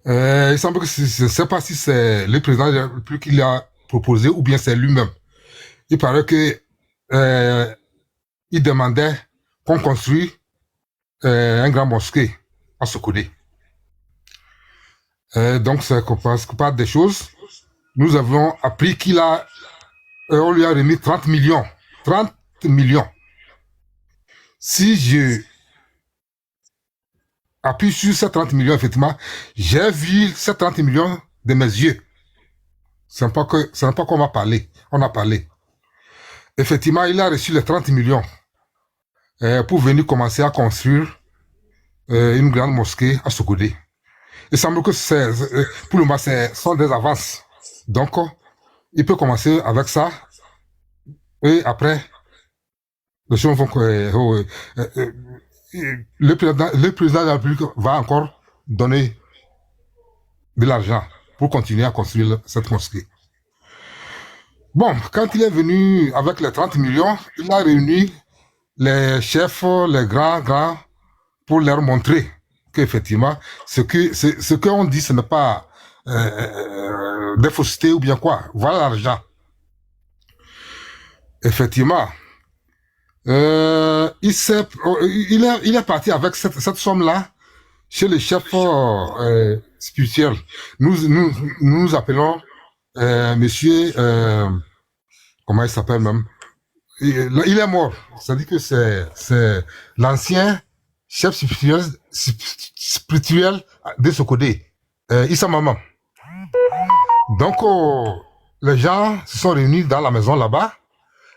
Il semble que je ne sais pas si c'est le président de la République qui l'a proposé ou bien c'est lui-même. Il paraît que euh, il demandait qu'on construise un grand mosquée à Sokodé. Donc c'est parce que par des choses, nous avons appris on lui a remis 30 millions. 30 millions. Si je appuie sur ces 30 millions, effectivement, j'ai vu ces 30 millions de mes yeux. Ce n'est pas qu'on m'a parlé. On a parlé. Effectivement, il a reçu les 30 millions pour venir commencer à construire une grande mosquée à Sokodé. Il semble que pour le moment, ce sont des avances. Donc, il peut commencer avec ça. Et après, les choses vont... le président de la République va encore donner de l'argent pour continuer à construire cette mosquée. Bon, quand il est venu avec les 30 millions, il a réuni les chefs, les grands, pour leur montrer qu'effectivement, ce qu'on dit, ce n'est pas des faussetés ou bien quoi. Voilà l'argent. Effectivement, il est parti avec cette somme-là chez les chefs spirituels. Nous appelons monsieur, comment il s'appelle même? Il est mort. C'est-à-dire que c'est l'ancien chef spirituel de Sokodé, Issa Maman. Donc, les gens se sont réunis dans la maison là-bas.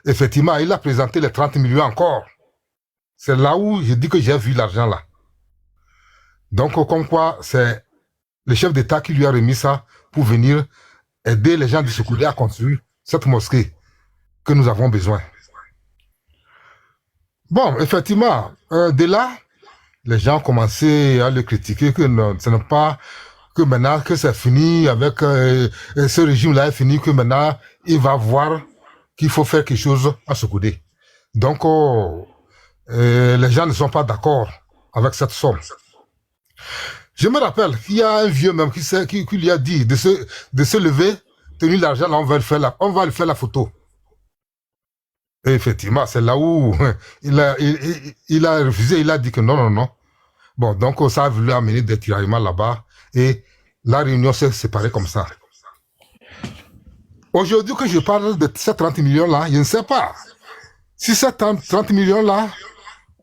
Effectivement, il a présenté les 30 millions encore. C'est là où je dis que j'ai vu l'argent là. Donc, comme quoi, c'est le chef d'État qui lui a remis ça pour venir aider les gens de Sokodé à construire cette mosquée que nous avons besoin. Bon, effectivement, de là, les gens ont commencé à le critiquer, que ce n'est pas que maintenant que c'est fini avec ce régime-là est fini, que maintenant il va voir qu'il faut faire quelque chose à Sokodé. Donc, les gens ne sont pas d'accord avec cette somme. Je me rappelle qu'il y a un vieux même qui lui a dit de se lever, tenir l'argent, là, on va lui faire la photo. Et effectivement, c'est là où il a refusé, il a dit que non. Bon, donc ça a voulu amener des tiraillements là-bas et la réunion s'est séparée comme ça. Aujourd'hui que je parle de ces 30 millions-là, je ne sais pas si ces 30 millions-là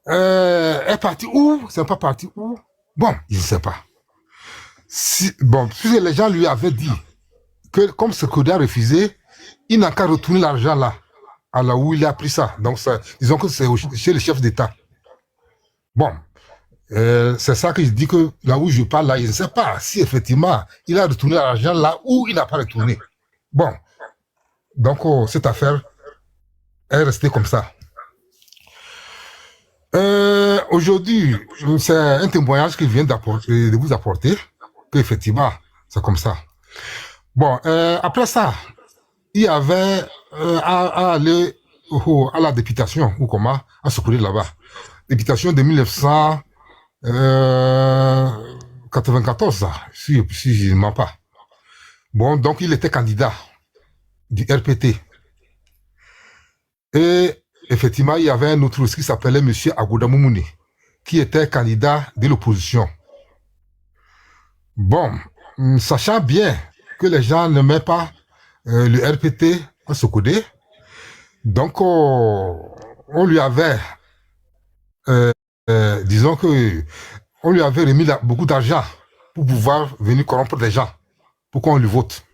est parti où, c'est pas parti où. Bon, je ne sais pas. Si les gens lui avaient dit que comme ce Koda a refusé, il n'a qu'à retourner l'argent là, à là où il a pris ça. Donc, disons que c'est chez le chef d'État. Bon, c'est ça que je dis que là où je parle là, je ne sais pas si effectivement il a retourné l'argent là où il n'a pas retourné. Bon, donc cette affaire est restée comme ça. Aujourd'hui, c'est un témoignage que je viens de vous apporter, qu'effectivement, c'est comme ça. Bon, après ça, il y avait à aller à la députation, ou comment, à secourir là-bas. Députation de 1994, si je ne mens pas. Bon, donc il était candidat du RPT. Et effectivement, il y avait un autre aussi qui s'appelait M. Agouda Moumouni, qui était candidat de l'opposition. Bon, sachant bien que les gens ne mettent pas le RPT à Sokodé, donc on lui avait, disons que, on lui avait remis beaucoup d'argent pour pouvoir venir corrompre les gens, pour qu'on lui vote.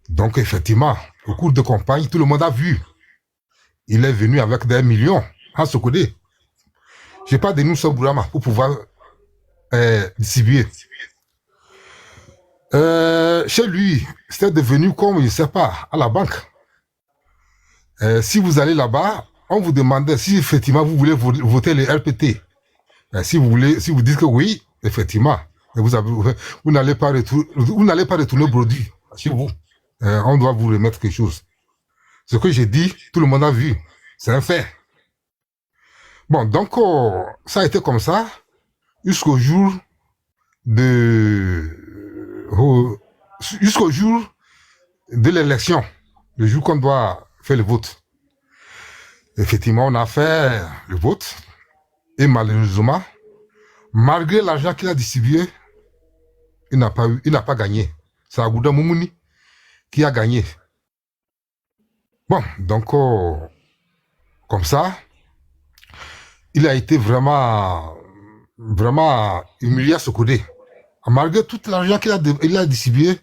Donc effectivement, au cours de campagne, tout le monde a vu. Il est venu avec des millions à Sokodé. Je n'ai pas de nous sur Bourama pour pouvoir distribuer. Chez lui, c'était devenu comme, je ne sais pas, à la banque. Si vous allez là-bas, on vous demandait si effectivement vous voulez voter les RPT. Si vous dites que oui, effectivement, vous n'allez pas retourner au produit chez vous. On doit vous remettre quelque chose. Ce que j'ai dit, tout le monde a vu. C'est un fait. Bon, donc, ça a été comme ça jusqu'au jour de jusqu'au jour de l'élection, le jour qu'on doit faire le vote. Effectivement, on a fait le vote et malheureusement, malgré l'argent qu'il a distribué, il n'a pas gagné. C'est Agouda Moumouni qui a gagné. Bon, donc, comme ça, il a été vraiment humilié à ce côté. Malgré tout l'argent qu'il a distribué,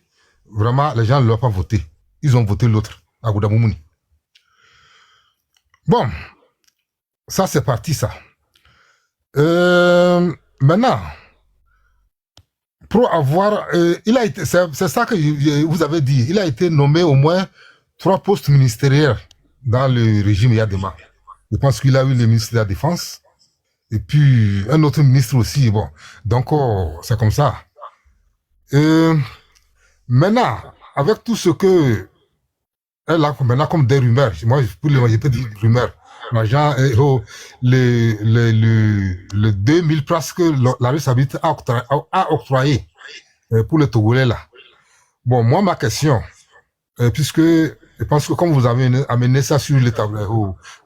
vraiment, les gens ne l'ont pas voté. Ils ont voté l'autre, Agouda Moumouni. Bon, ça c'est parti, ça. Maintenant, pour avoir, il a été, c'est ça que vous avez dit, il a été nommé au moins 3 postes ministériels dans le régime Yadema. Je pense qu'il a eu le ministre de la Défense et puis un autre ministre aussi. Bon, donc c'est comme ça. Maintenant, avec tout ce que elle a maintenant comme des rumeurs, moi je peux dire rumeurs. L'argent, le 2000 places que l'Arabie Saoudite a octroyé pour les Togolais là. Bon, moi ma question, puisque je pense que comme vous avez amené ça sur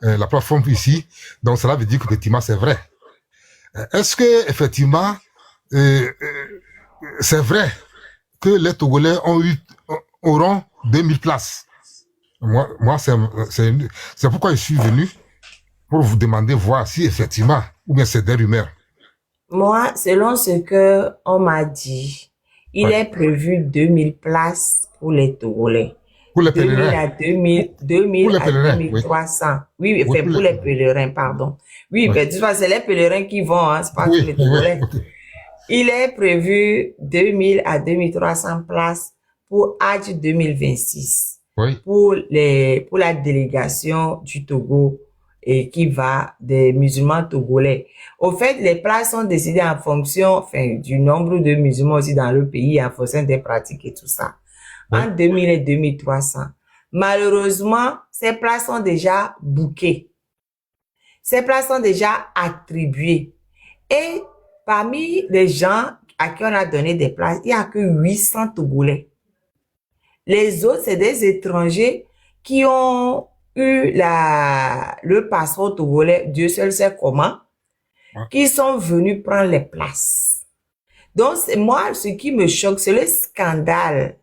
la plateforme ici, donc cela veut dire qu'effectivement c'est vrai. Est-ce que effectivement c'est vrai que les Togolais auront 2000 places? Moi c'est pourquoi je suis venu pour vous demander voir si effectivement ou bien c'est des rumeurs. Moi, selon ce que on m'a dit, il est prévu 2000 places pour les Togolais. Pour les 2000 pèlerins. à 2000 à 2300. Oui, Oui, pour les pèlerins, pardon. Oui, oui. mais tu vois, c'est les pèlerins qui vont, hein, c'est pas Oui, tous les Togolais. oui, okay. Il est prévu 2000 à 2300 places pour Hajj 2026. Oui. Pour la délégation du Togo et qui va des musulmans togolais. Au fait, les places sont décidées en fonction, du nombre de musulmans aussi dans le pays, en fonction des pratiques et tout ça. Oui. En 2000 et 2300. Malheureusement, ces places sont déjà bookées. Ces places sont déjà attribuées. Et parmi les gens à qui on a donné des places, il n'y a que 800 Togolais. Les autres, c'est des étrangers qui ont eu le passeport togolais, Dieu seul sait comment, qui sont venus prendre les places. Donc, moi, ce qui me choque, c'est le scandale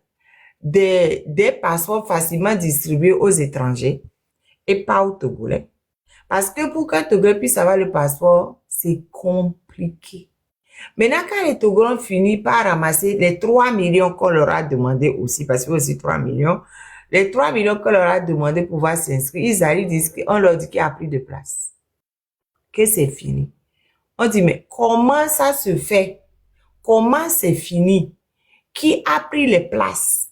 des passeports facilement distribués aux étrangers et pas aux Togolais. Parce que pour qu'un Togolais puisse avoir le passeport, c'est compliqué. Maintenant, quand les Togolais ont fini par ramasser les 3 millions qu'on leur a demandé aussi, parce qu'il y a aussi 3 millions, les 3 millions qu'on leur a demandé pour pouvoir s'inscrire, ils arrivent, on leur dit qu'il n'y a plus de place. Que c'est fini. On dit, mais comment ça se fait? Comment c'est fini? Qui a pris les places?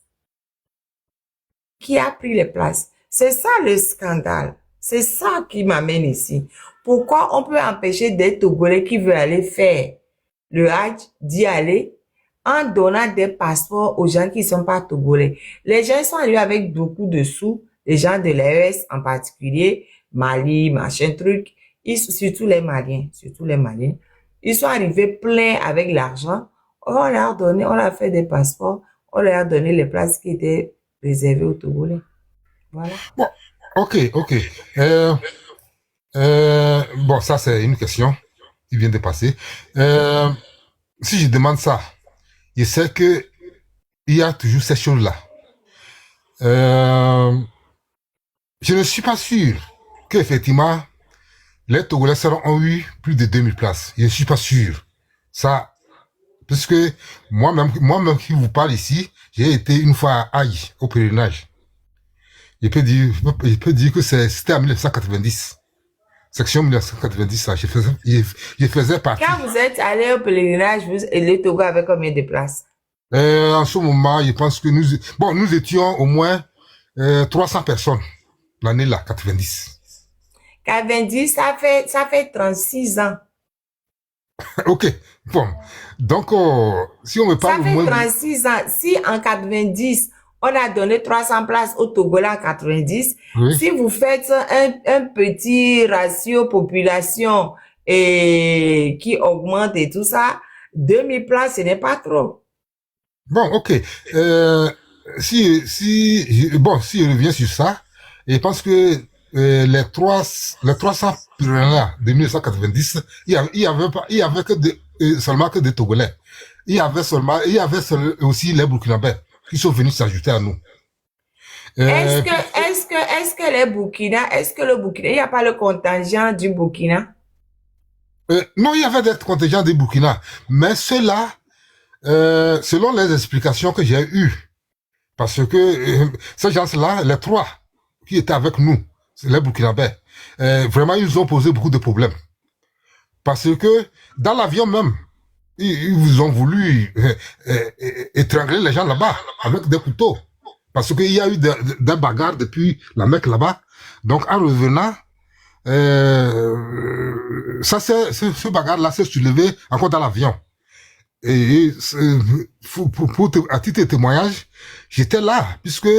Qui a pris les places? C'est ça le scandale. C'est ça qui m'amène ici. Pourquoi on peut empêcher des Togolais qui veulent aller faire le Hajj d'y aller en donnant des passeports aux gens qui ne sont pas Togolais? Les gens sont allés avec beaucoup de sous, les gens de l'AES en particulier, Mali, machin truc, surtout les Maliens. Ils sont arrivés pleins avec l'argent. On leur a fait des passeports, on leur a donné les places qui étaient réservées aux Togolais. Voilà. Bon, ok. Bon, ça c'est une question qui vient de passer. Si je demande ça, je sais que il y a toujours ces choses-là. Je ne suis pas sûr qu'effectivement les Togolais ont eu plus de 2000 places. Je ne suis pas sûr. Ça, puisque moi-même qui vous parle ici, j'ai été une fois à Haï, au pèlerinage. Je peux dire que c'était en 1990. Section 1990, là, je faisais partie. Quand vous êtes allé au pèlerinage, le Togo avait combien de places? En ce moment, je pense que nous étions au moins 300 personnes l'année là, 90. 90, ça fait 36 ans. Ok, bon. Donc, si on me parle... Ça fait 36 ans. Si en 90, on a donné 300 places au Togolais en 90, oui. Si vous faites un petit ratio population et qui augmente et tout ça, 2000 places, ce n'est pas trop. Bon, ok. Si je reviens sur ça, et je pense que les 300 pèlerins de 1990, il y avait que seulement que des Togolais. Aussi les Burkinabés qui sont venus s'ajouter à nous. Est-ce que, Puis, est-ce que le Burkina, il n'y a pas le contingent du Burkina? non, il y avait des contingents des Burkina, mais ceux-là, selon les explications que j'ai eues, parce que ces gens-là, les trois qui étaient avec nous, c'est les Burkinabés, vraiment, ils ont posé beaucoup de problèmes. Parce que dans l'avion même, ils vous ont voulu étrangler les gens là-bas avec des couteaux. Parce qu'il y a eu des bagarres depuis la Mecque là-bas. Donc, en revenant, ce bagarre-là s'est soulevé encore dans l'avion. Et à titre de témoignage, j'étais là, puisque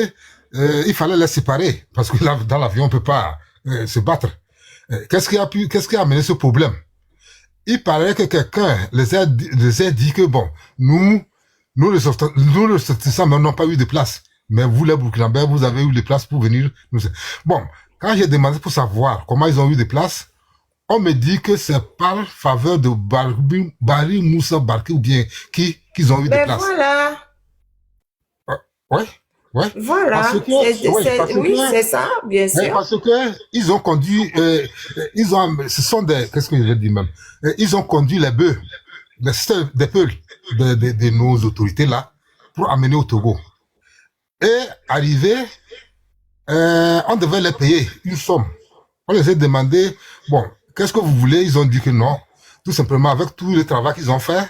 il fallait les séparer, parce que là, dans l'avion, on peut pas se battre. Qu'est-ce qui a amené ce problème? Il paraît que quelqu'un les a dit que bon, nous les sortissants n'avons pas eu de place. Mais vous, les Burkinabés, vous avez eu des places pour venir. Bon, quand j'ai demandé pour savoir comment ils ont eu des places, on me dit que c'est par faveur de Barry Moussa Barké ou bien qu'ils ont eu des Ben places. voilà, Ouais, ouais. voilà. Parce que, Oui, c'est ça, bien sûr. parce que ils ont conduit, ce sont qu'est-ce que je dis même? Ils ont conduit les bœufs, des peuls de nos autorités là, pour amener au Togo. Et arrivé, on devait les payer une somme. On les a demandé, bon, qu'est-ce que vous voulez? Ils ont dit que non. Tout simplement, avec tout le travail qu'ils ont fait,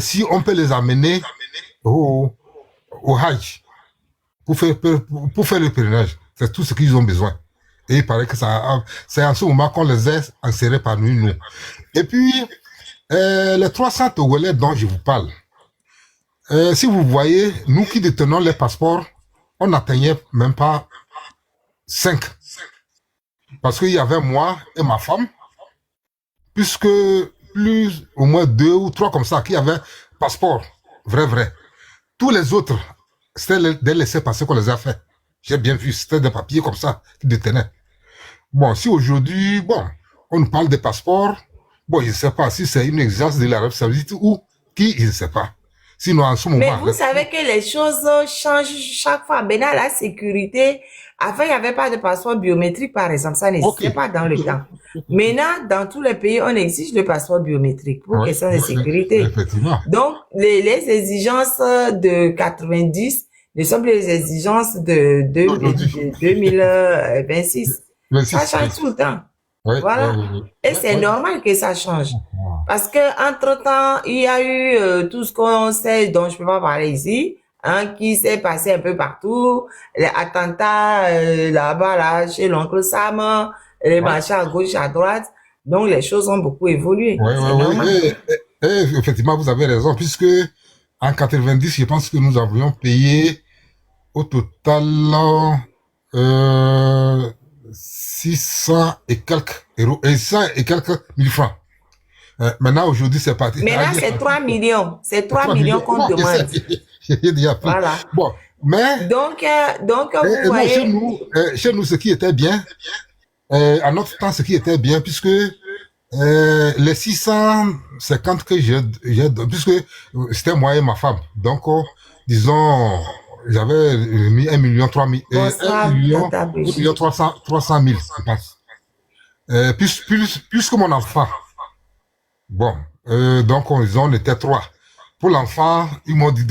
si on peut les amener au Hajj pour faire le pèlerinage. C'est tout ce qu'ils ont besoin. Et il paraît que c'est en ce moment qu'on les a insérés parmi nous. Et puis, les 300 Togolais dont je vous parle, si vous voyez, nous qui détenons les passeports, on n'atteignait même pas 5. Parce qu'il y avait moi et ma femme, puisque plus au moins 2 ou 3 comme ça qui avaient passeport, vrai. Tous les autres, c'était des laissés-passer qu'on les a fait. J'ai bien vu, c'était des papiers comme ça qui détenaient. Bon, si aujourd'hui, bon, on nous parle des passeports, bon, je ne sais pas si c'est une exigence de l'Arabie Saoudite ou qui, je ne sais pas. Sinon, en ce moment... Mais vous savez que les choses changent chaque fois. Maintenant, la sécurité, avant, il n'y avait pas de passeport biométrique, par exemple. Ça n'existait pas dans le temps. Maintenant, dans tous les pays, on exige le passeport biométrique pour question de sécurité. Effectivement. Donc, les exigences de 90 ne sont plus les exigences de 2026. Ça change tout le temps. Voilà. Et c'est normal que ça change. Parce que entre-temps, il y a eu tout ce qu'on sait, dont je ne peux pas parler ici, hein, qui s'est passé un peu partout, les attentats là-bas, là, chez l'oncle Sam, les marchés à gauche, à droite. Donc, les choses ont beaucoup évolué. Oui. Et effectivement, vous avez raison, puisque en 90, je pense que nous avions payé au total 600 et quelques euros, et 100 et quelques mille francs. Maintenant, aujourd'hui, c'est parti. Maintenant, c'est 3 millions. C'est 3 millions qu'on demande. J'ai déjà pris. Voilà. Bon, mais... Donc vous voyez... Chez nous, ce qui était bien, à notre temps, ce qui était bien, puisque les 650 que j'ai puisque c'était moi et ma femme. Donc, disons, j'avais mis 1 million 3 000, 1 million 300 000, je pense. Plus que mon enfant. Bon, donc on était 3. Pour l'enfant, ils m'ont dit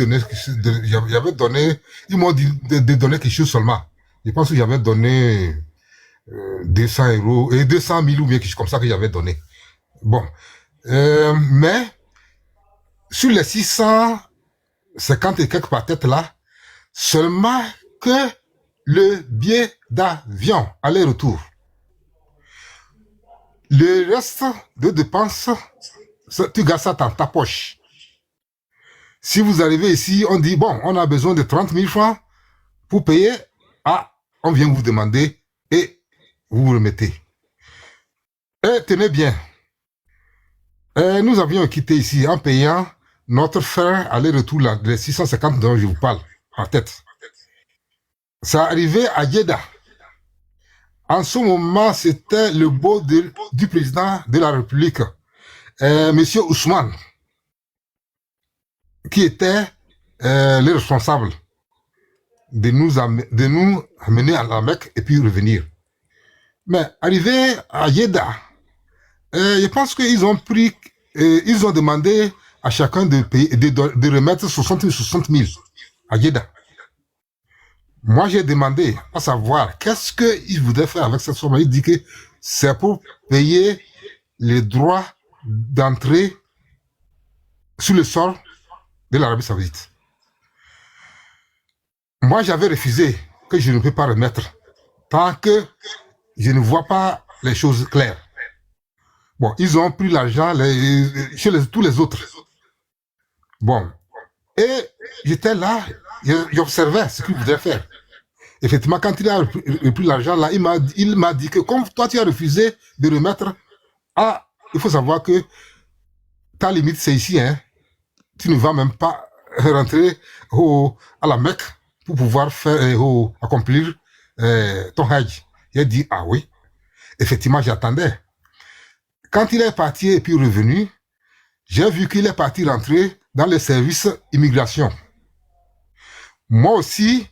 ils m'ont dit de donner quelque chose seulement. Je pense que j'avais donné 200 euros et 200 000 ou bien quelque chose comme ça que j'avais donné. Bon, mais sur les 650 et quelques par tête là, seulement que le billet d'avion aller-retour. Le reste de dépenses, tu gardes ça dans ta poche. Si vous arrivez ici, on dit, bon, on a besoin de 30 000 francs pour payer. Ah, on vient vous demander et vous vous remettez. Et tenez bien, nous avions quitté ici en payant notre frais aller-retour, les 650 dont je vous parle, par tête. Ça arrivait à Jeddah. En ce moment, c'était le beau du président de la République, Monsieur Ousmane, qui était le responsable de nous amener à la Mecque et puis revenir. Mais arrivé à Jeddah, je pense qu'ils ont pris, ils ont demandé à chacun de payer, de remettre 60 000 à Jeddah. Moi, j'ai demandé à savoir qu'est-ce qu'il voudrait faire avec cette somme. Il dit que c'est pour payer les droits d'entrée sur le sol de l'Arabie Saoudite. Moi, j'avais refusé que je ne peux pas remettre tant que je ne vois pas les choses claires. Bon, ils ont pris l'argent chez tous les autres. Bon, et j'étais là, j'observais ce qu'ils voudraient faire. Effectivement, quand il a repris l'argent là, il m'a dit que comme toi tu as refusé de remettre, il faut savoir que ta limite c'est ici, hein. Tu ne vas même pas rentrer à la Mecque pour pouvoir accomplir ton Hajj. Il a dit, ah oui, effectivement j'attendais. Quand il est parti et puis revenu, j'ai vu qu'il est parti rentrer dans les services immigration. Moi aussi,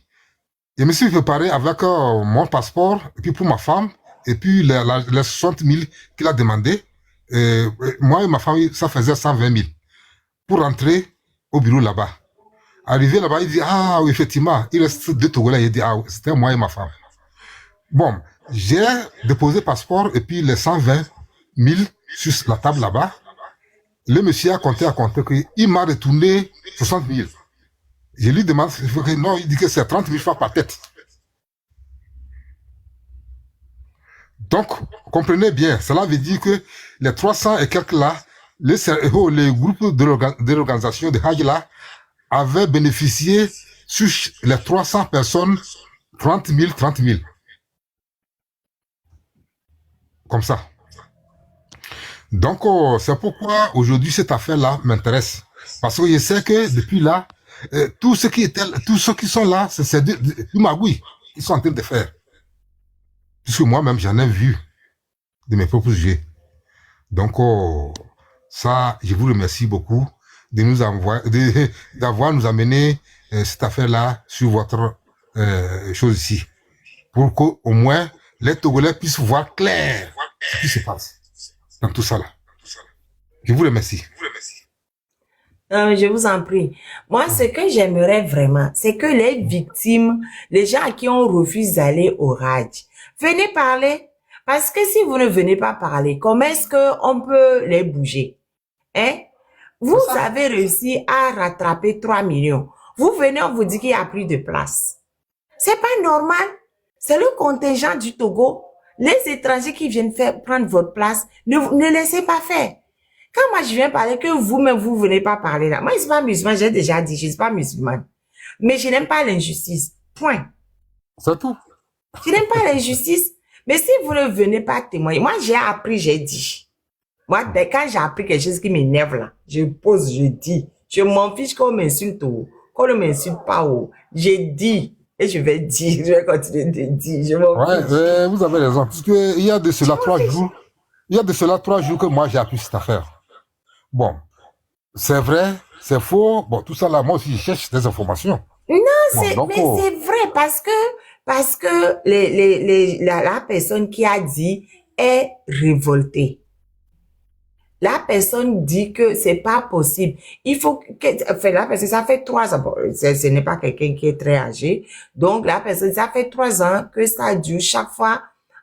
je me suis préparé avec mon passeport, et puis pour ma femme, et puis les 60 000 qu'il a demandé. Moi et ma femme, ça faisait 120 000 pour rentrer au bureau là-bas. Arrivé là-bas, il dit, ah oui, effectivement, il reste 2 Togolais. Il dit, ah oui, c'était moi et ma femme. Bon, j'ai déposé passeport et puis les 120 000 sur la table là-bas. Le monsieur a compté qu'il m'a retourné 60 000. Je lui demande, non, il dit que c'est 30 000 francs par tête. Donc, comprenez bien, cela veut dire que les 300 et quelques là, les groupes de l'organisation de Hajj là, avaient bénéficié sur les 300 personnes 30 000. Comme ça. Donc, c'est pourquoi aujourd'hui cette affaire-là m'intéresse. Parce que je sais que depuis là, tous ceux qui sont là, c'est du magouille qu'ils sont en train de faire. Puisque moi-même, j'en ai vu de mes propres yeux. Donc, ça, je vous remercie beaucoup de nous d'avoir nous amené cette affaire-là sur votre chose ici. Pour qu'au moins, les Togolais puissent voir clair ce qui se passe dans tout ça là. Je vous remercie. Je vous en prie. Moi, ce que j'aimerais vraiment, c'est que les victimes, les gens à qui on refuse d'aller au Hajj, venez parler. Parce que si vous ne venez pas parler, comment est-ce qu'on peut les bouger? Hein? Vous avez réussi à rattraper 3 millions. Vous venez, on vous dit qu'il n'y a plus de place. C'est pas normal. C'est le contingent du Togo. Les étrangers qui viennent prendre votre place, ne laissez pas faire. Quand moi je viens parler, que vous-même vous venez pas parler là. Moi je suis pas musulman, j'ai déjà dit, je suis pas musulmane. Mais je n'aime pas l'injustice. Point. C'est tout. Je n'aime pas l'injustice. Mais si vous ne venez pas témoigner, moi j'ai appris, j'ai dit. Moi, quand j'ai appris quelque chose qui m'énerve là, je pose, je dis. Je m'en fiche qu'on m'insulte ou qu'on ne m'insulte pas ou. J'ai dit. Et je vais dire, je vais continuer de dire. Je m'en fiche. Vous avez raison. Parce que il y a de cela 3 jours. Il y a de cela 3 jours que moi j'ai appris cette affaire. Bon, c'est vrai, c'est faux. Bon, tout ça là, moi aussi je cherche des informations. Non, mais c'est vrai parce que la personne qui a dit est révoltée. La personne dit que c'est pas possible. Il faut que, enfin, la personne, ça fait 3 ans. Bon, ce n'est pas quelqu'un qui est très âgé. Donc, la personne, ça fait 3 ans que ça dure. Chaque fois,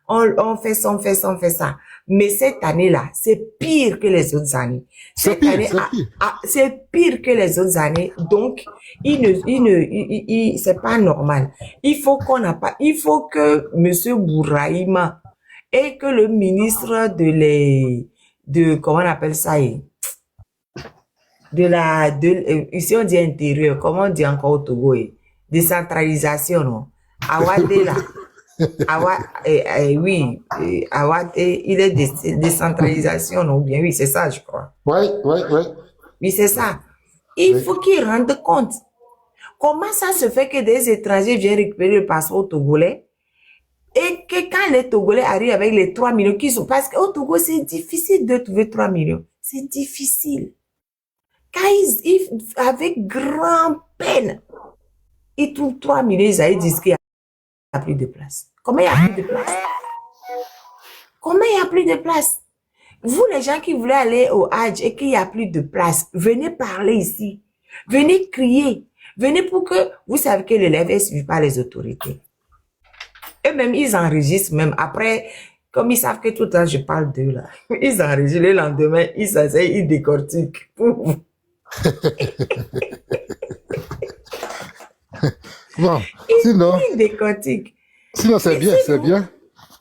on fait ça, on fait ça, on fait ça. Mais cette année-là, c'est pire que les autres années. C'est pire que les autres années. Donc, c'est pas normal. Il faut que Monsieur Bourraïma et que le ministre comment on appelle ça, ici on dit intérieur, comment on dit encore au Togo, décentralisation, non? Awade là. Oui, il est décentralisation, non? Bien, oui, c'est ça, je crois. Oui. Oui, c'est ça. Il faut qu'il rende compte. Comment ça se fait que des étrangers viennent récupérer le passeport togolais et que quand les Togolais arrivent avec les 3 millions qui sont... Parce qu'au Togo, c'est difficile de trouver 3 millions. C'est difficile. Quand avec grand peine, ils trouvent 3 millions, ils disent qu'il n'y a plus de place. Comment il n'y a plus de place? Comment il n'y a plus de place? Vous, les gens qui voulaient aller au Hajj et qu'il n'y a plus de place, venez parler ici. Venez crier. Venez pour que vous savez que l'élève ne suit pas les autorités. Eux-mêmes, ils enregistrent même. Après, comme ils savent que tout le temps, je parle d'eux là. Ils enregistrent le lendemain, ils s'asseyent, ils décortiquent. Bon, sinon, Ils décortiquent. sinon c'est bien, c'est bien.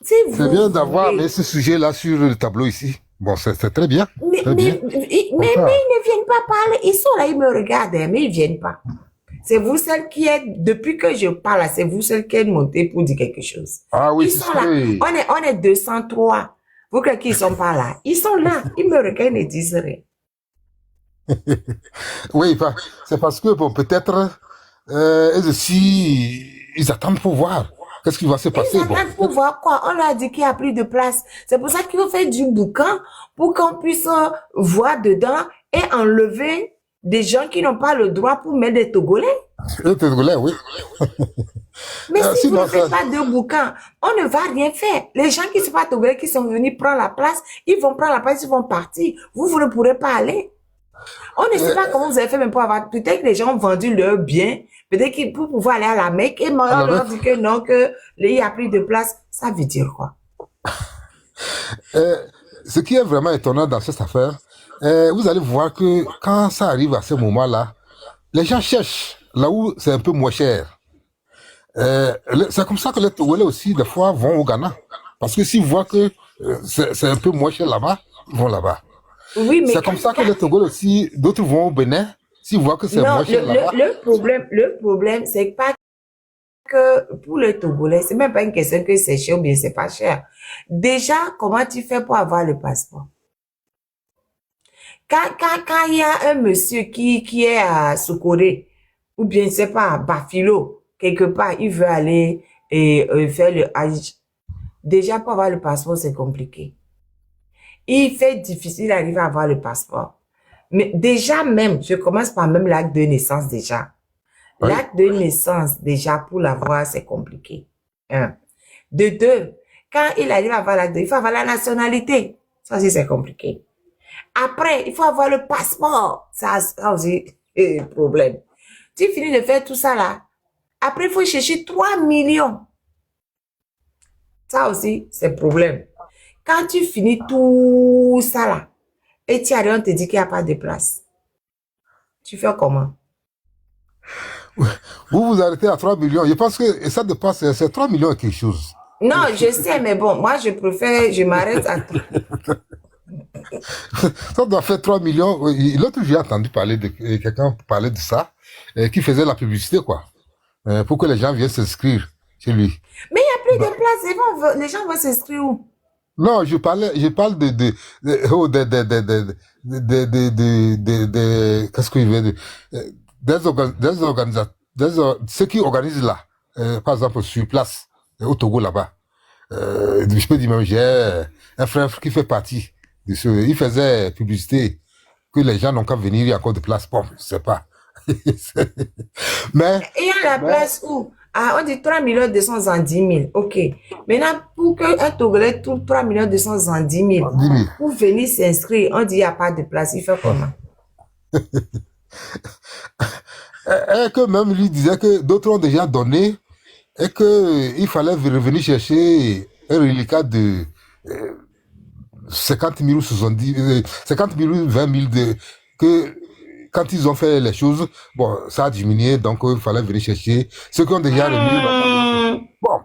C'est bien d'avoir ce sujet-là sur le tableau ici. Bon, c'est très bien. Mais Très bien. ils ne viennent pas parler. Ils sont là, ils me regardent, hein, mais ils viennent pas. C'est vous celle qui êtes, depuis que je parle, c'est vous celle qui êtes montée pour dire quelque chose. Ah oui, Ils c'est sont ça. là. On est 203. Vous croyez qu'ils sont pas là? Ils sont là. Ils me regardent et disent rien. Oui, c'est parce que, bon, peut-être, eux aussi, ils attendent pour voir qu'est-ce qui va se passer. Ils attendent pour voir quoi? On leur a dit qu'il n'y a plus de place. C'est pour ça qu'ils ont fait du boucan pour qu'on puisse voir dedans et enlever des gens qui n'ont pas le droit pour mettre des Togolais. Les Togolais, oui. Mais si vous sinon, ne faites pas de boucan, on ne va rien faire. Les gens qui ne sont pas Togolais, qui sont venus prendre la place, ils vont prendre la place, ils vont partir. Vous ne pourrez pas aller. On ne sait pas comment vous avez fait même pour avoir... Peut-être que les gens ont vendu leurs biens. Peut-être que pour pouvoir aller à la Mecque, et moi, on leur dit que non, qu'il n'y a plus de place. Ça veut dire quoi? Ce qui est vraiment étonnant dans cette affaire, vous allez voir que quand ça arrive à ce moment-là, les gens cherchent là où c'est un peu moins cher. C'est comme ça que les Togolais aussi, des fois, vont au Ghana. Parce que s'ils voient que c'est un peu moins cher là-bas, ils vont là-bas. Oui, mais c'est comme ça que les Togolais aussi, d'autres vont au Bénin, s'ils voient que c'est moins cher là-bas. Le problème, c'est pas que pour les Togolais, c'est même pas une question que c'est cher ou bien c'est pas cher. Déjà, comment tu fais pour avoir le passeport? Quand il y a un monsieur qui est à Sokoré, ou bien, je sais pas, à Bafilo, quelque part, il veut aller faire le Hajj. Déjà, pour avoir le passeport, c'est compliqué. Il fait difficile d'arriver à avoir le passeport. Mais déjà même, je commence par même l'acte de naissance déjà. Oui. L'acte de naissance, déjà, pour l'avoir, c'est compliqué. Un. De deux, quand il arrive à avoir l'acte, il faut avoir la nationalité. Ça aussi, c'est compliqué. Après, il faut avoir le passeport. Ça aussi, problème. Tu finis de faire tout ça là. Après, il faut chercher 3 millions. Ça aussi, c'est problème. Quand tu finis tout ça là, et tu arrives, on te dit qu'il n'y a pas de place. Tu fais comment? Vous vous arrêtez à 3 millions. Je pense que ça dépasse, c'est 3 millions et quelque chose. Non, je sais, mais bon, moi, je préfère, je m'arrête à... Ça doit faire 3 millions. L'autre, j'ai entendu parler de quelqu'un parler de ça, qui faisait la publicité, quoi, pour que les gens viennent s'inscrire chez lui. Mais il n'y a plus de place. Les gens vont s'inscrire où? Non, je parle qu'est-ce que je veux dire? Ceux qui organisent là, par exemple, sur place, au Togo là-bas. Je peux dire même, j'ai un frère qui fait partie de ce, il faisait publicité que les gens n'ont qu'à venir, il y a encore de place. Bon, je sais pas. Mais. Il y a la place où? Ah, on dit 3 210 000. OK. Maintenant, pour qu'un Togolais trouve 3 210 000, pour venir s'inscrire, on dit il n'y a pas de place. Il fait comment? Et que même lui disait que d'autres ont déjà donné et qu'il fallait revenir chercher un reliquat de 50 000 ou 70 50 000 ou 20 000 que quand ils ont fait les choses, bon, ça a diminué, donc il fallait venir chercher ceux qui ont déjà remis. Bon,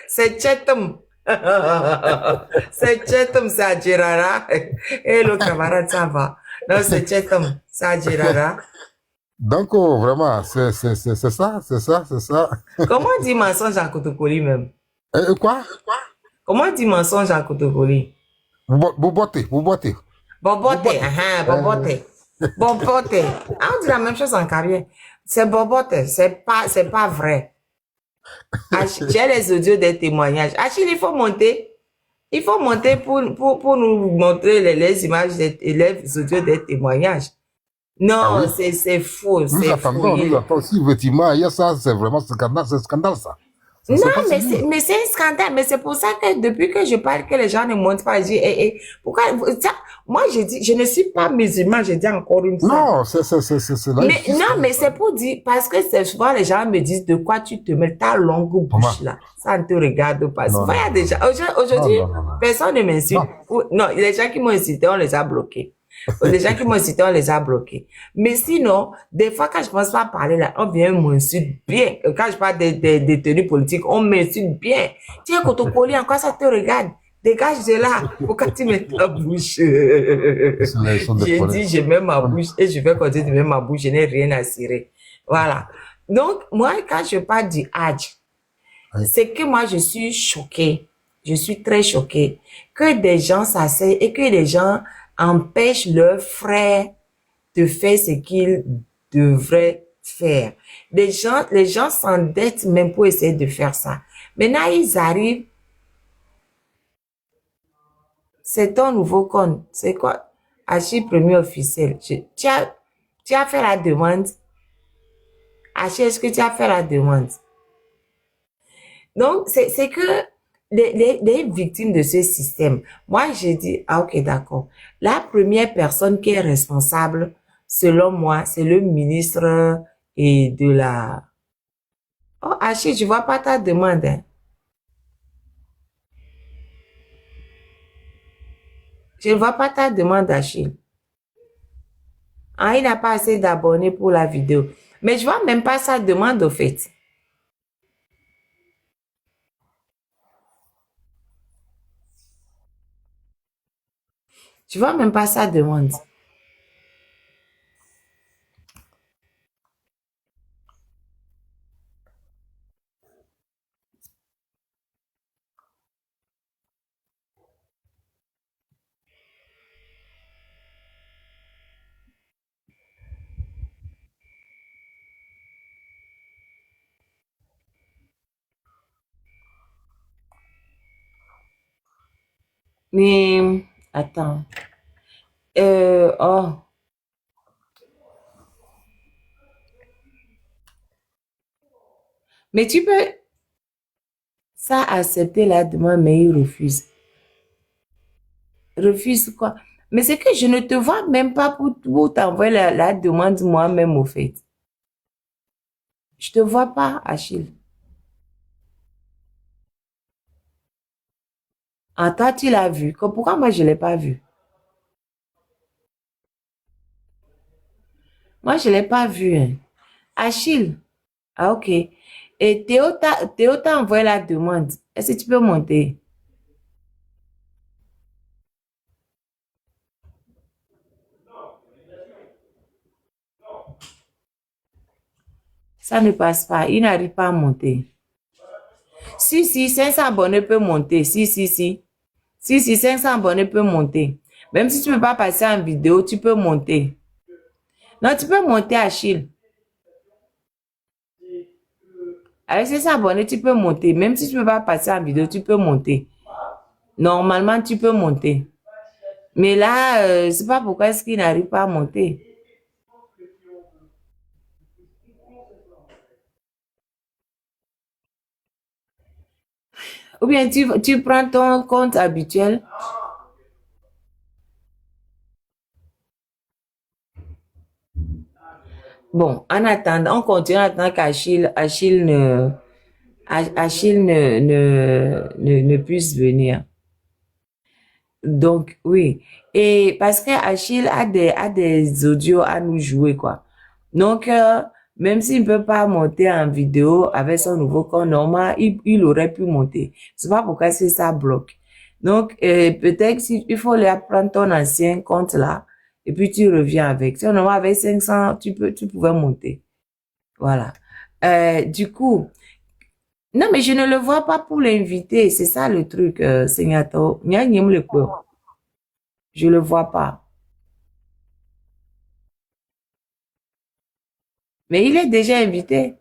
c'est Chetum. C'est Chetum, c'est à Girara. Et le camarade, ça va. Non, c'est Chetum, c'est à Girara. Donc, vraiment, c'est ça. Comment on dit mensonge en Kotokoli même? Quoi? Comment on dit mensonge en Kotokoli? Bobote. Bobote, bobote. Bobote. On dit la même chose en carrière. C'est bobote. C'est pas vrai. J'ai les audios des témoignages. Achille, il faut monter. Il faut monter pour nous montrer les images les audios des témoignages. Ah Non, oui. c'est faux, Nous c'est faux. attendons, nous attendons. Si effectivement, il y a ça, c'est vraiment scandale, c'est scandale, ça. Ça, Non, c'est pas sérieux. mais c'est un scandale. Mais c'est pour ça que depuis que je parle, que les gens ne montent pas, je dis, pourquoi, ça, moi, je dis, je ne suis pas musulman, je dis encore une fois. Non, c'est la Mais justice. non, mais c'est pour dire, parce que c'est souvent les gens me disent de quoi tu te mets ta longue Maman. bouche là. Ça ne te regarde pas. Non, Souvent, il y a non, des non, gens, non. aujourd'hui, Non, non, non, non. personne ne m'insulte. Non. Non, les gens qui m'ont insulté, on les a bloqués. Les gens qui m'ont insulté, on les a bloqués. Mais sinon, des fois, quand je pense pas parler là, on vient m'insulter bien. Quand je parle des tenues politiques, on m'insulte bien. Tiens, quand on colle, en quoi ça te regarde? Dégage de là. Pourquoi tu mets ta bouche? Ils sont des J'ai problèmes. dit, je mets ma bouche et je vais continuer de mettre ma bouche. Je n'ai rien à cirer. Voilà. Donc, moi, quand je parle du Hajj, Oui. c'est que moi, je suis choquée. Je suis très choquée que des gens s'asseyent et que des gens empêchent leurs frères de faire ce qu'ils devraient faire. Les gens s'endettent même pour essayer de faire ça. Maintenant, ils arrivent. C'est ton nouveau compte. C'est quoi? Achille premier officiel. Tu as fait la demande. Achille, est-ce que tu as fait la demande? Donc, c'est que les victimes de ce système, moi, j'ai dit, ah, ok, d'accord. La première personne qui est responsable, selon moi, c'est le ministre et de la... Oh, Achille, je vois pas ta demande, hein. Je ne vois pas ta demande, Achille. Ah, il n'a pas assez d'abonnés pour la vidéo. Mais je vois même pas sa demande, au fait. Je vois même pas sa demande. Mais, attends. Oh. Mais tu peux, ça, accepter la demande, mais il refuse. Refuse quoi? Mais c'est que je ne te vois même pas pour t'envoyer la demande moi-même, au fait. Je te vois pas, Achille. Ah, toi, tu l'as vu. Pourquoi moi, je l'ai pas vu? Moi, je l'ai pas vu, hein. Achille. Ah, ok. Et Théo t'a envoyé la demande. Est-ce que tu peux monter? Ça ne passe pas. Il n'arrive pas à monter. Si, 500 abonnés peut monter. Si, 500 abonnés peut monter. Même si tu ne peux pas passer en vidéo, tu peux monter. Non, tu peux monter, Achille. Avec 500 abonnés, tu peux monter. Même si tu ne peux pas passer en vidéo, tu peux monter. Normalement, tu peux monter. Mais là, c'est pas pourquoi est-ce qu'il n'arrive pas à monter. Ou bien tu prends ton compte habituel. Bon, en attendant, on continue en attendant Achille ne puisse venir. Donc, oui. Et parce que Achille a des audios à nous jouer, quoi. Donc, même s'il ne peut pas monter en vidéo avec son nouveau compte normal, il aurait pu monter. C'est pas pourquoi c'est ça bloque. Donc, peut-être il faut lui apprendre ton ancien compte là, et puis tu reviens avec. Si on avec 500, tu pouvais monter. Voilà. Du coup, non, mais je ne le vois pas pour l'inviter. C'est ça le truc, Segnato. Je le vois pas. Mais il est déjà invité.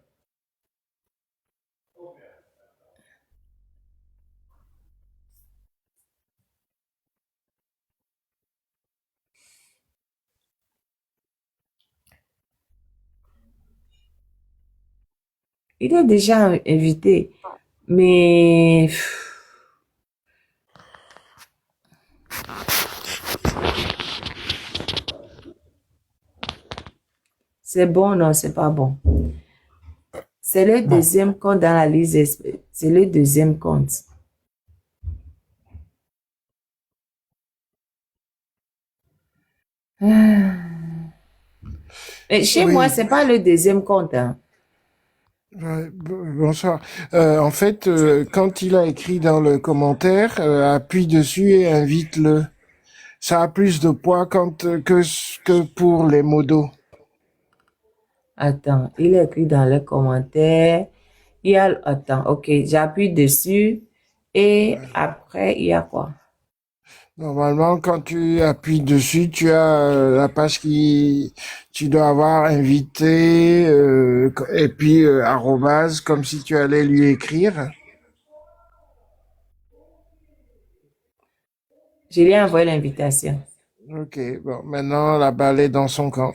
Il est déjà invité. Mais c'est bon, non, c'est pas bon. C'est le Bon, deuxième compte dans la liste. C'est le deuxième compte. Et chez moi, Oui, c'est pas le deuxième compte, hein. bonsoir. En fait, quand il a écrit dans le commentaire, appuie dessus et invite-le. Ça a plus de poids que pour les modos. Attends, il est écrit dans les commentaires. Il y a, attends, ok, j'appuie dessus. Et après, il y a quoi? Normalement, quand tu appuies dessus, tu as la page qui, tu dois avoir invité, et puis arrobase, comme si tu allais lui écrire. Je lui ai envoyé l'invitation. Ok, bon, maintenant la balle est dans son camp.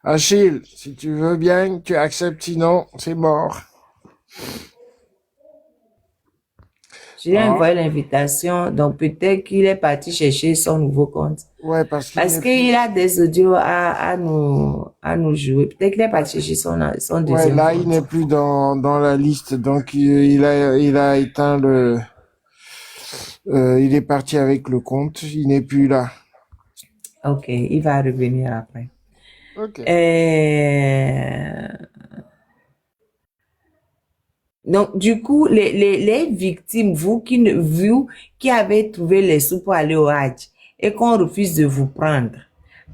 Achille, si tu veux bien, tu acceptes, sinon c'est mort. Je lui ai Ah, envoyé l'invitation. Donc, peut-être qu'il est parti chercher son nouveau compte. ouais, parce qu'il Parce n'est qu'il plus. a des audios à nous jouer. Peut-être qu'il est parti chercher son Ouais, deuxième là, il compte. n'est plus dans la liste, donc il a éteint il est parti avec le compte, il n'est plus là. Ok, il va revenir après. Ok. Euh, Donc, du coup, les victimes, vous qui avez trouvé les sous pour aller au Hajj et qu'on refuse de vous prendre,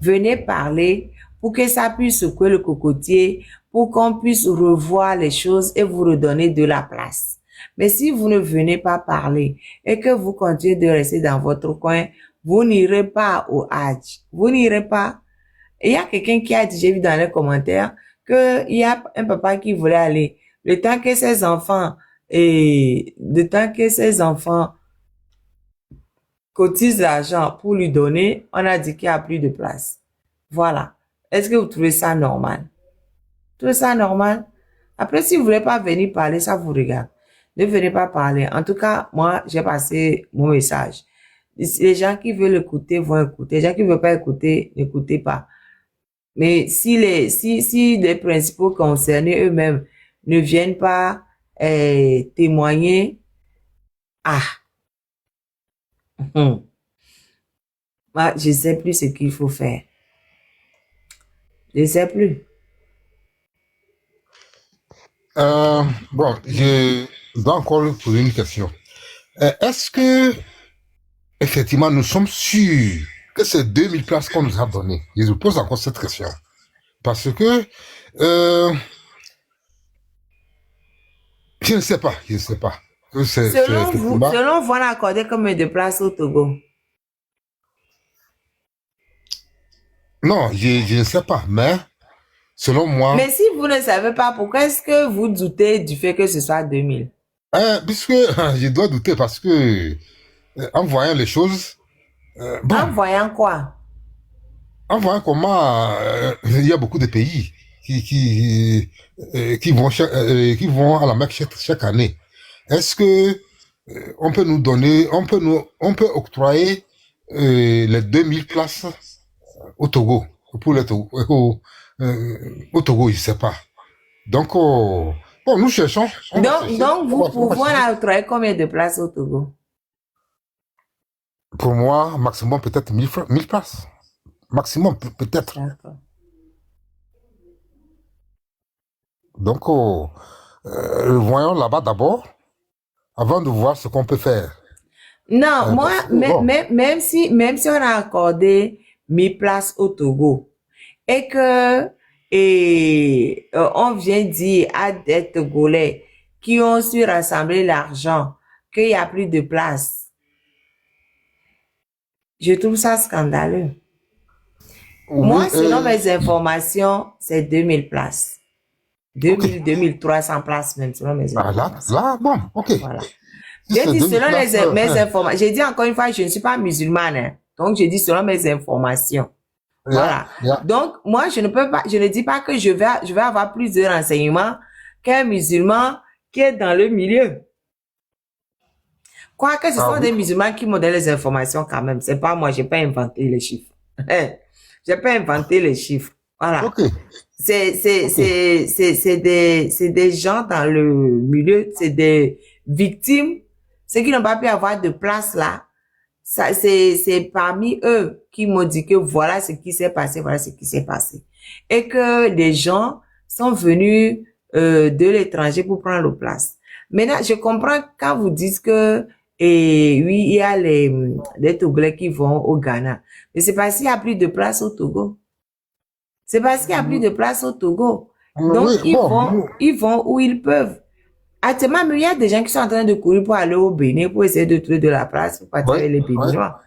venez parler pour que ça puisse secouer le cocotier, pour qu'on puisse revoir les choses et vous redonner de la place. Mais si vous ne venez pas parler et que vous continuez de rester dans votre coin, vous n'irez pas au Hajj. Vous n'irez pas. Et il y a quelqu'un qui a dit, j'ai vu dans les commentaires, qu'il y a un papa qui voulait aller. Le temps que ses enfants cotisent l'argent pour lui donner, on a dit qu'il n'y a plus de place. Voilà. Est-ce que vous trouvez ça normal? Vous trouvez ça normal? Après, si vous voulez pas venir parler, ça vous regarde. Ne venez pas parler. En tout cas, moi, j'ai passé mon message. Les gens qui veulent écouter vont écouter. Les gens qui ne veulent pas écouter, n'écoutez pas. Mais si les principaux concernés eux-mêmes ne viennent pas témoigner, ah, moi, je sais plus ce qu'il faut faire. Je sais plus. bon, je dois encore poser une question. Est-ce que, effectivement, nous sommes sûrs que ces 2000 places qu'on nous a données, je vous pose encore cette question. Parce que, euh, je ne sais pas, je ne sais pas. Que c'est effectivement, Selon vous, on a accordé combien de places au Togo? non, je ne sais pas, mais selon moi, Mais si vous ne savez pas, pourquoi est-ce que vous doutez du fait que ce soit 2000? puisque je dois douter parce que, en voyant les choses, bon, En voyant quoi? en voyant comment il y a beaucoup de pays qui vont à la Mecque chaque année. Est-ce que on peut nous donner, on peut octroyer les 2000 places au Togo, pour le Togo, au Togo, je sais pas. Donc, bon, nous cherchons, on va chercher, Vous, on pour va vous, on chercher. a octroyé combien de places au Togo? Pour moi, maximum peut-être 1000 places. Maximum, peut-être. D'accord. Donc, voyons là-bas d'abord, avant de voir ce qu'on peut faire. Non, moi, Parce que, bon, même si on a accordé 1000 places au Togo et que on vient dire à des Togolais qui ont su rassembler l'argent qu'il n'y a plus de place, je trouve ça scandaleux. oui, Moi, selon mes informations, c'est 2000 places. Ok. 2000, 2300 places même, selon mes Ah, informations. là, bon, ok. Voilà. Si J'ai c'est dit 2000 selon places, mes informations. J'ai dit encore une fois, je ne suis pas musulmane, hein. Donc, j'ai dit selon mes informations. yeah, Voilà. yeah. Donc, moi, je ne dis pas que je vais avoir plus de renseignements qu'un musulman qui est dans le milieu. Quoique ce Ah sont oui. des musulmans qui m'ont donné les informations quand même. C'est pas moi, j'ai pas inventé les chiffres. J'ai pas inventé les chiffres. Voilà. Ok, ok. C'est des gens dans le milieu, c'est des victimes, ceux qui n'ont pas pu avoir de place là. Ça, c'est parmi eux qui m'ont dit que voilà ce qui s'est passé, voilà ce qui s'est passé. Et que des gens sont venus de l'étranger pour prendre leur place. Maintenant, je comprends quand vous dites que, et oui, il y a les Togolais qui vont au Ghana. Mais c'est parce qu'il n'y a plus de place au Togo. C'est parce qu'il n'y a plus de place au Togo. Oui, Donc, bon, ils vont où ils peuvent. Actuellement, il y a des gens qui sont en train de courir pour aller au Bénin, pour essayer de trouver de la place pour partir oui, avec les oui, Béninois.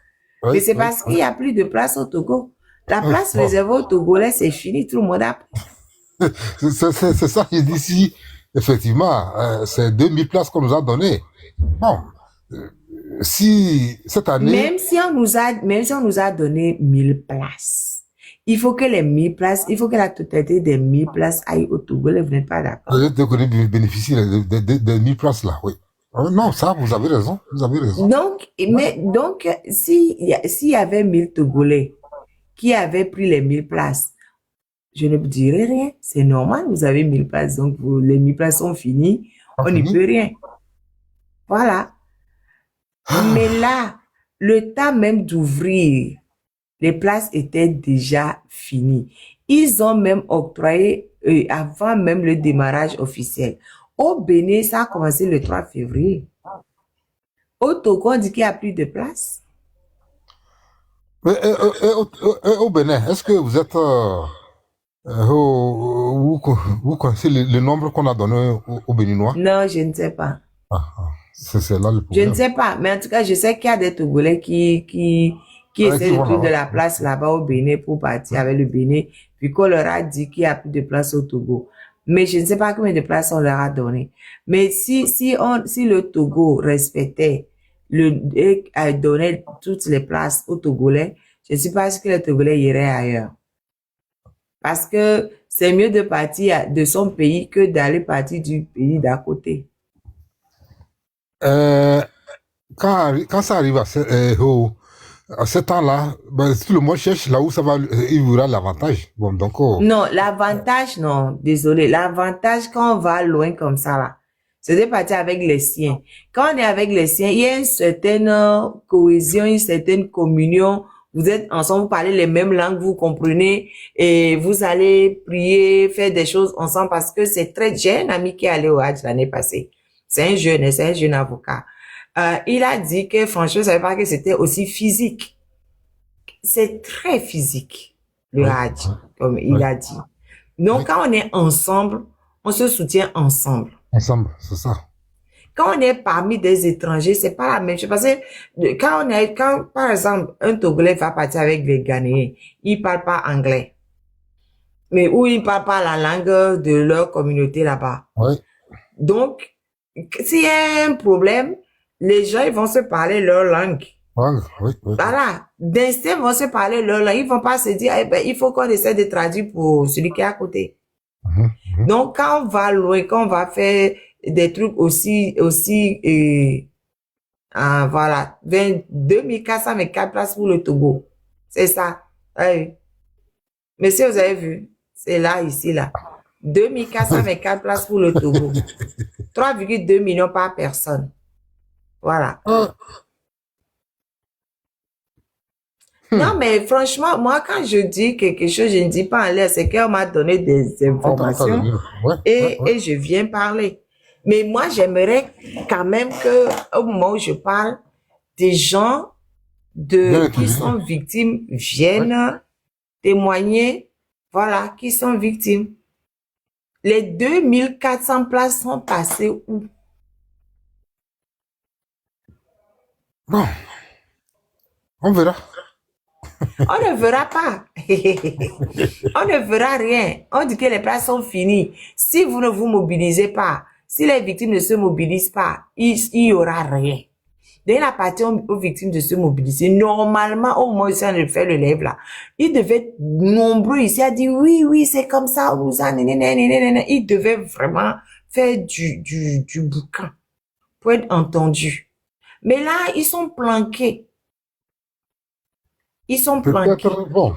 oui, Mais c'est oui, parce qu'il n'y a plus de place au Togo. La oui. place Bon, réservée aux Togolais, c'est fini, tout le monde a pris. c'est ça que je dis ici. Effectivement, c'est 2000 places qu'on nous a données. Bon, euh, si cette année, Même si on nous a donné 1000 places, il faut que les 1000 places, il faut que la totalité des 1000 places aille au Togolais. Vous n'êtes pas d'accord? de côté bénéficier des 1000 places là, oui. Non, ça, vous avez raison, vous avez raison. Donc, s'il y avait 1000 Togolais qui avaient pris les 1000 places, je ne dirais rien. C'est normal, vous avez 1000 places, donc les 1000 places sont finies, On on n'y finit. peut rien. Voilà. Mais là, le temps même d'ouvrir, les places étaient déjà finies. Ils ont même octroyé, avant même le démarrage officiel. Au Bénin, ça a commencé le 3 février. Au Togo, on dit qu'il n'y a plus de place. Au Bénin, est-ce que vous êtes, vous connaissez le nombre qu'on a donné aux Béninois? Non, je ne sais pas. C'est là le Je ne problème. sais pas, mais en tout cas, je sais qu'il y a des Togolais qui essaient Qui de vont trouver de là-bas. la place là-bas au Bénin pour partir avec le Bénin, puis qu'on leur a dit qu'il n'y a plus de place au Togo. Mais je ne sais pas combien de places on leur a donné. Mais si le Togo respectait et donnait toutes les places aux Togolais, je ne sais pas si que les Togolais iraient ailleurs. Parce que c'est mieux de partir de son pays que d'aller partir du pays d'à côté. Euh, quand ça arrive à ce temps-là, ben, tout le monde cherche là où ça va, il y aura l'avantage. Bon, donc, Non, l'avantage, non, désolé. L'avantage quand on va loin comme ça, là, c'est de partir avec les siens. Quand on est avec les siens, il y a une certaine cohésion, une certaine communion. Vous êtes ensemble, vous parlez les mêmes langues, vous comprenez, et vous allez prier, faire des choses ensemble parce que c'est très... J'ai un ami qui est allé au Hajj l'année passée. C'est un jeune avocat. Il a dit que franchement, je savais pas que c'était aussi physique. C'est très physique, le oui, Hajj, comme il oui, a dit. Donc, oui, quand on est ensemble, on se soutient ensemble. ensemble, c'est ça. Quand on est parmi des étrangers, c'est pas la même chose. Parce que quand, par exemple, un Togolais va partir avec des Ghanéens, ils parlent pas anglais. Mais ou ils parlent pas la langue de leur communauté là-bas. Oui, Donc, s'il y a un problème, les gens, ils vont se parler leur langue. oui, oui, oui. Voilà. D'instinct, ils vont se parler leur langue. Ils vont pas se dire, eh ben, il faut qu'on essaie de traduire pour celui qui est à côté. Mhm, mhm. Donc, quand on va loin, quand on va faire des trucs aussi, voilà, 2404 places pour le Togo. C'est ça. Oui. Mais si vous avez vu, c'est là, ici, là. 2404 places pour le Togo. 3,2 millions par personne. Voilà. Ah, Non, mais franchement, moi, quand je dis quelque chose, je ne dis pas en l'air, c'est qu'on m'a donné des on t'a informations donné. Ouais, ouais, ouais. et je viens parler. Mais moi, j'aimerais quand même que, au moment où je parle, des gens Bien qui étudié. sont victimes Ouais. viennent témoigner, voilà, qui sont victimes. Les 2400 places sont passées où? Bon, on verra. On ne verra pas. On ne verra rien. On dit que les places sont finies. Si vous ne vous mobilisez pas, si les victimes ne se mobilisent pas, il y aura rien. Dès la partie aux victimes de se mobiliser, normalement, au moins, si on ne fait le lève là, ils devaient être nombreux ici à dire oui, oui, c'est comme ça, on nous a, ils devaient vraiment faire du boucan pour être entendus. Mais là, ils sont planqués. Ils sont planqués. Peut-être, bon,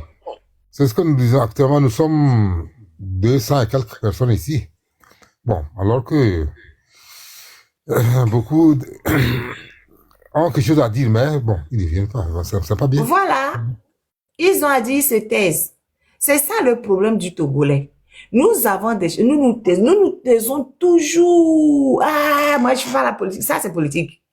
c'est ce que nous disons actuellement, nous sommes 200 et quelques personnes ici. Bon, alors que beaucoup ont quelque chose à dire, mais bon, ils ne viennent pas, c'est pas bien. Voilà. Ils ont à dire, ils se taisent. C'est ça le problème du Togolais. Nous avons des, nous taisons toujours. Ah, moi, je suis pas la politique. Ça, c'est politique.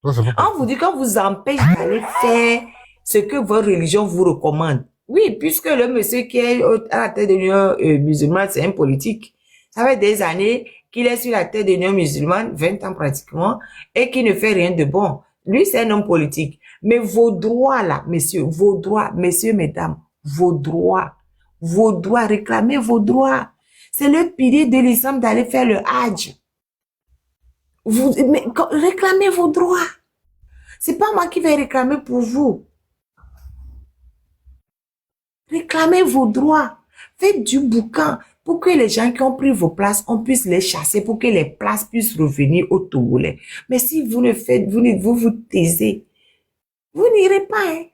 Ça, c'est pas On vous dit qu'on vous empêche d'aller faire ce que votre religion vous recommande. Oui, puisque le monsieur qui est à la tête de l'Union musulmane, c'est un politique. Ça fait des années qu'il est sur la tête de l'Union musulmane, 20 ans pratiquement, et qui ne fait rien de bon. Lui, c'est un homme politique. Mais vos droits là, messieurs, vos droits, messieurs, mesdames, vos droits, réclamez vos droits. C'est le pilier de l'islam d'aller faire le hajj. Mais réclamez vos droits. C'est pas moi qui vais réclamer pour vous. Réclamez vos droits. Faites du boucan pour que les gens qui ont pris vos places, on puisse les chasser pour que les places puissent revenir aux Togolais. Mais si vous ne faites, vous vous taisez, vous n'irez pas, hein.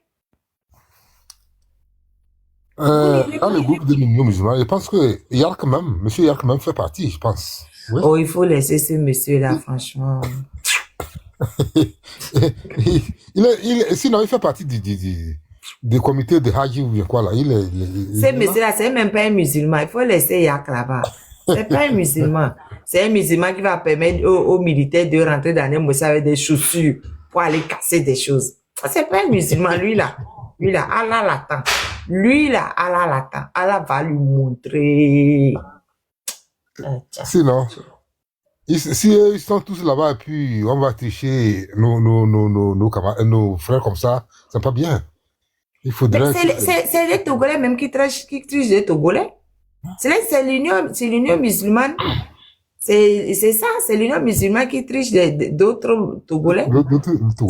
Dans le groupe de l'Union musulmane, je pense que Yark même, monsieur Yark même fait partie, je pense. Oui. Oh, il faut laisser ce monsieur-là, franchement. Sinon, il fait partie du comité de Haji ou bien quoi là. Ce monsieur-là, c'est même pas un musulman. Il faut laisser Yak là-bas. C'est pas un musulman. C'est un musulman qui va permettre aux militaires de rentrer dans les mosquées avec des chaussures pour aller casser des choses. C'est pas un musulman, lui là. Lui là, Allah l'attend. Lui là, Allah l'attend. Allah va lui montrer. Sinon, si ils sont tous là-bas et puis on va tricher nos frères comme ça, c'est pas bien. Il faudrait. C'est les Togolais même qui trichent les Togolais. C'est l'Union musulmane. C'est ça, c'est l'Union musulmane qui triche d'autres Togolais.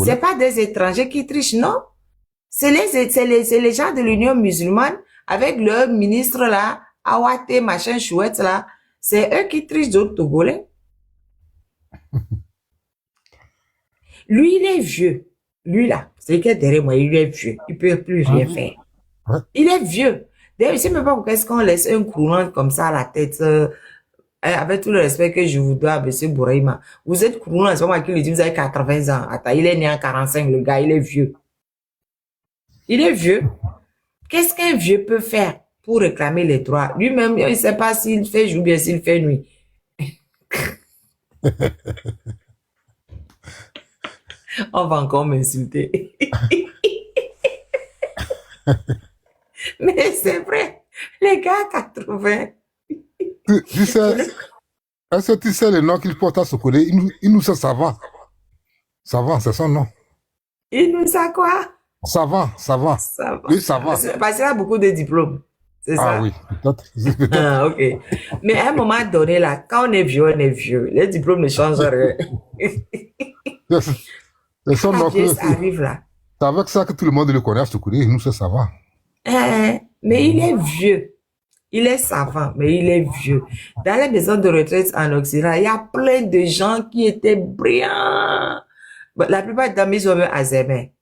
C'est pas des étrangers qui trichent, non. C'est les gens de l'Union musulmane avec leur ministre là, Awate, machin chouette là. C'est eux qui trichent d'autres Togolais. Lui, il est vieux. Lui là, c'est qui est derrière moi, il est vieux. Il peut plus rien faire. Ouais. Il est vieux. D'ailleurs, je sais même pas pourquoi est-ce qu'on laisse un coulant comme ça à la tête. Avec tout le respect que je vous dois, monsieur Bouraïma. Vous êtes coulant, c'est pas moi qui le dis, vous avez 80 ans. Attends, il est né en 45, le gars, il est vieux. Il est vieux. Qu'est-ce qu'un vieux peut faire pour réclamer les droits? Lui-même, il ne sait pas s'il fait jour ou bien s'il fait nuit. On va encore m'insulter. Mais c'est vrai. Les gars à 80. Tu sais, est-ce que tu sais le nom qu'il porte à Sokolé? Il nous sait savant. Savant, c'est son nom. Il nous a quoi? Savant. Oui, savant. Parce qu'il a beaucoup de diplômes. C'est ça? Ah oui, peut-être. Ah, ok. Mais à un moment donné, là, quand on est vieux, on est vieux. Les diplômes ne changent rien. C'est son nom que. Ça arrive là. C'est avec ça que tout le monde le connaît à Sokolé. Il nous sait savant. Mais il est vieux. Il est savant, mais il est vieux. Dans les maisons de retraite en Occident, il y a plein de gens qui étaient brillants. La plupart d'amis, ils ont même Alzheimer.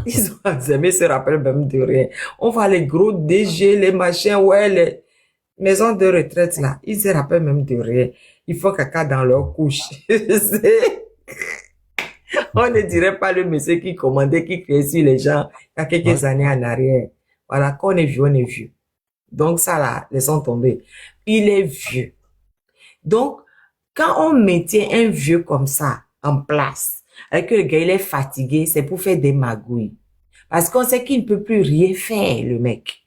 Ils ont Alzheimer, se rappellent même de rien. On voit les gros DG, les machins, ouais, les maisons de retraite là, ils se rappellent même de rien. Ils font caca dans leur couche. On ne dirait pas le monsieur qui commandait, qui criait sur les gens il y a quelques années en arrière. Voilà, quand on est vieux, on est vieux. Donc ça là, laissons tomber. Il est vieux. Donc, quand on maintient un vieux comme ça en place, avec que le gars il est fatigué, c'est pour faire des magouilles. Parce qu'on sait qu'il ne peut plus rien faire, le mec.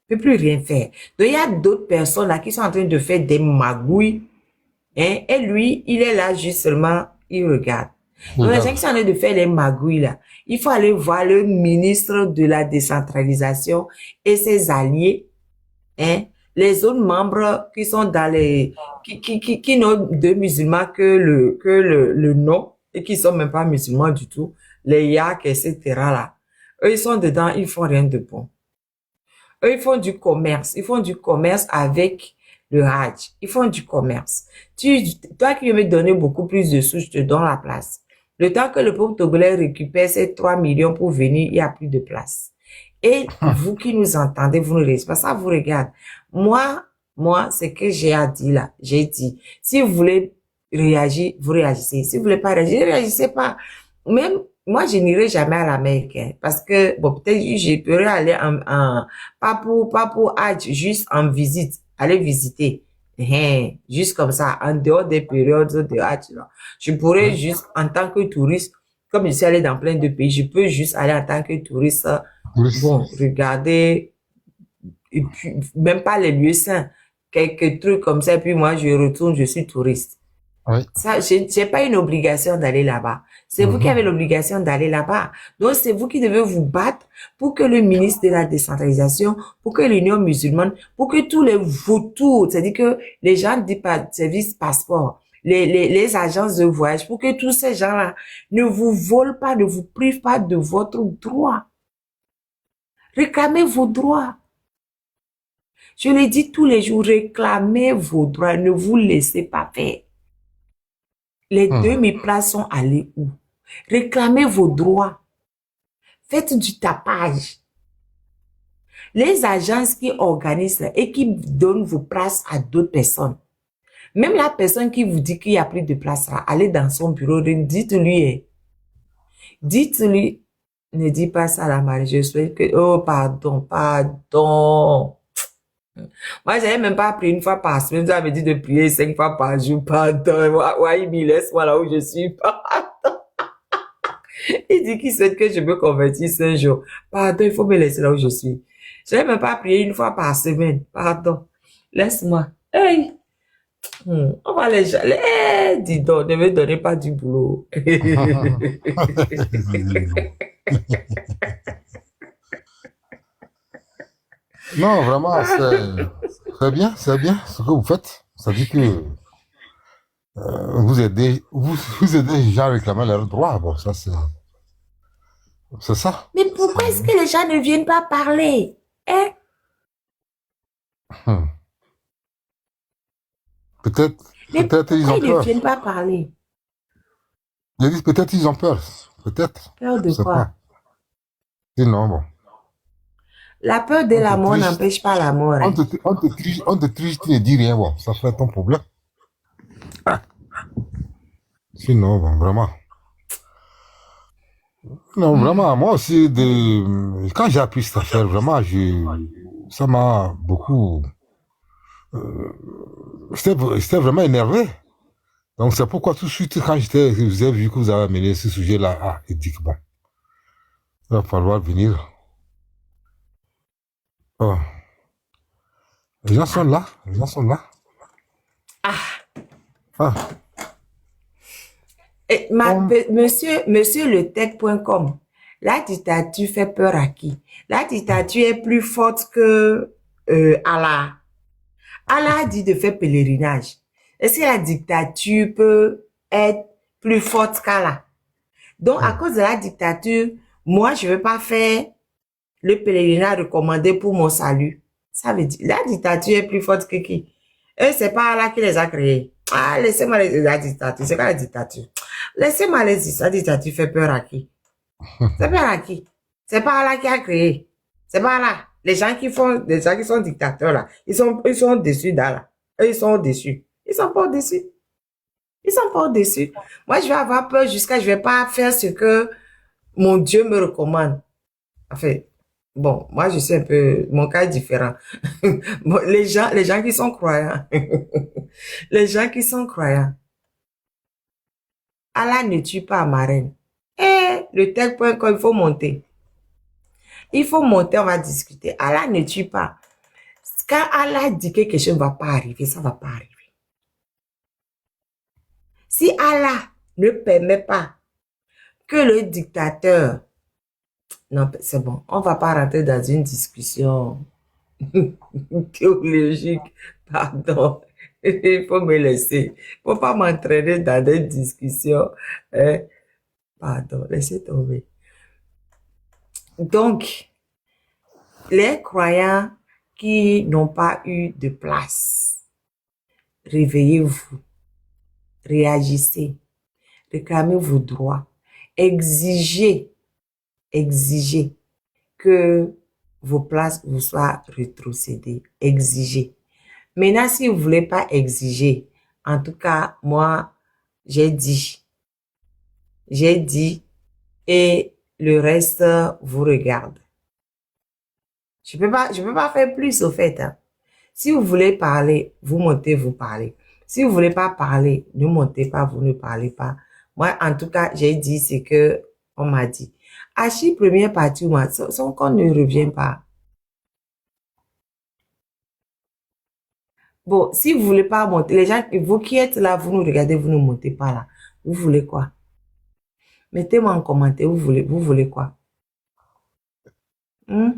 Il ne peut plus rien faire. Donc il y a d'autres personnes là qui sont en train de faire des magouilles. Hein, et lui, il est là juste seulement, il regarde. Donc, les gens Regarde. qui sont en train de faire les magouilles, là, il faut aller voir le ministre de la décentralisation et ses alliés, hein, les autres membres qui sont dans les, qui n'ont de musulmans que le nom et qui sont même pas musulmans du tout, les yaks, etc. là. Eux, ils sont dedans, ils font rien de bon. Eux, ils font du commerce. Ils font du commerce avec le Hajj. Ils font du commerce. Toi qui veux me donner beaucoup plus de sous, je te donne la place. Le temps que le peuple togolais récupère ces 3 millions pour venir, il n'y a plus de place. Et vous qui nous entendez, vous ne réagissez pas. Ça vous regarde. Moi, c'est que j'ai à dire là. J'ai dit. Si vous voulez réagir, vous réagissez. Si vous voulez pas réagir, ne réagissez pas. Même, moi, je n'irai jamais à l'Amérique, hein, parce que, bon, peut-être, je pourrais aller pas pour Hajj, juste en visite, aller visiter. Hein, juste comme ça, en dehors des périodes de Hajj, là. Je pourrais juste, en tant que touriste, comme je suis allé dans plein de pays, je peux juste aller en tant que touriste, Oui. bon, regarder, et puis, même pas les lieux saints, quelques trucs comme ça, et puis moi, je retourne, je suis touriste. Oui. Ça, j'ai pas une obligation d'aller là-bas. C'est vous qui avez l'obligation d'aller là-bas. Donc, c'est vous qui devez vous battre pour que le ministre de la décentralisation, pour que l'Union musulmane, pour que tous les vautours, c'est-à-dire que les gens du service passeport, les agences de voyage, pour que tous ces gens-là ne vous volent pas, ne vous privent pas de votre droit. Réclamez vos droits. Je le dis tous les jours, réclamez vos droits, ne vous laissez pas faire. Les 2000 places sont allées où? Réclamez vos droits. Faites du tapage. Les agences qui organisent et qui donnent vos places à d'autres personnes. Même la personne qui vous dit qu'il n'y a plus de place là, allez dans son bureau, dites-lui, ne dis pas ça à la Marie, je souhaite que, oh, pardon. Moi, j'avais même pas prié une fois par semaine. Ça me dit de prier 5 fois par jour. Pardon. Ouais, laisse-moi là où je suis. Pardon. Il dit qu'il souhaite que je me convertisse un jour. Pardon, il faut me laisser là où je suis. J'avais même pas prié une fois par semaine. Pardon. Laisse-moi. Hey. On va les jaler. Hey, dis donc, ne me donnez pas du boulot. Non, vraiment, c'est bien ce que vous faites. Ça dit que vous aidez les gens à réclamer leurs droits. Bon, ça, c'est ça. Mais pourquoi est-ce que les gens ne viennent pas parler? Hein? Peut-être ils Pourquoi ont ils ne peur. viennent pas parler? Je dis peut-être ils ont peur. Peut-être. Peur de Je sais quoi? pas. Sinon, bon. La peur de On la te mort triche. n'empêche pas la mort. On Hein. te triche, tu ne dis rien. Bon, ça fait ton problème. Sinon, bon, vraiment. Non, vraiment, moi aussi, quand j'ai appris cette affaire, vraiment, ça m'a beaucoup. J'étais vraiment énervé. Donc, c'est pourquoi tout de suite, quand vous avez vu que vous avez amené ce sujet-là, il dit que bon, il va falloir venir. Oh. Les gens sont là. Ah, Et monsieur letech.com, la dictature fait peur à qui? La dictature est plus forte que Allah. Allah dit de faire pèlerinage. Est-ce que la dictature peut être plus forte qu'Allah? Donc, à cause de la dictature, moi, je ne veux pas faire le pèlerinage recommandé pour mon salut. Ça veut dire, la dictature est plus forte que qui? Et c'est pas Allah qui les a créés. Ah, laissez-moi la dictature. C'est quoi la dictature? Laissez-moi les dire, la dictature fait peur à qui? C'est peur à qui? C'est pas Allah qui a créé. C'est pas Allah. Les gens qui sont dictateurs là, ils sont déçus d'Allah. Eux, ils sont au-dessus. Ils sont pas au-dessus. Ils sont pas au-dessus. Moi, je vais avoir peur jusqu'à, je vais pas faire ce que mon Dieu me recommande. En fait, bon, moi, je suis un peu, mon cas est différent. Bon, les gens qui sont croyants, les gens qui sont croyants, Allah ne tue pas ma reine. Le tech.com, il faut monter. Il faut monter, on va discuter. Allah ne tue pas. Quand Allah dit que quelque chose ne va pas arriver, ça ne va pas arriver. Si Allah ne permet pas que le dictateur... Non, c'est bon. On va pas rentrer dans une discussion théologique. Pardon. Il faut me laisser. Il faut pas m'entraîner dans des discussions. Hein. Pardon, laissez tomber. Donc, les croyants qui n'ont pas eu de place, réveillez-vous, réagissez, réclamez vos droits, exigez que vos places vous soient rétrocédées, exigez. Maintenant, si vous voulez pas exiger, en tout cas, moi, j'ai dit, et le reste vous regarde. Je peux pas faire plus au fait. Hein. Si vous voulez parler, vous montez, vous parlez. Si vous voulez pas parler, ne montez pas, vous ne parlez pas. Moi, en tout cas, j'ai dit ce que on m'a dit. Achille, première partie, moi, son corps ne revient pas. Bon, si vous voulez pas monter, les gens, vous qui êtes là, vous nous regardez, vous ne montez pas là. Vous voulez quoi? Mettez-moi en commentaire, vous voulez quoi? Hmm?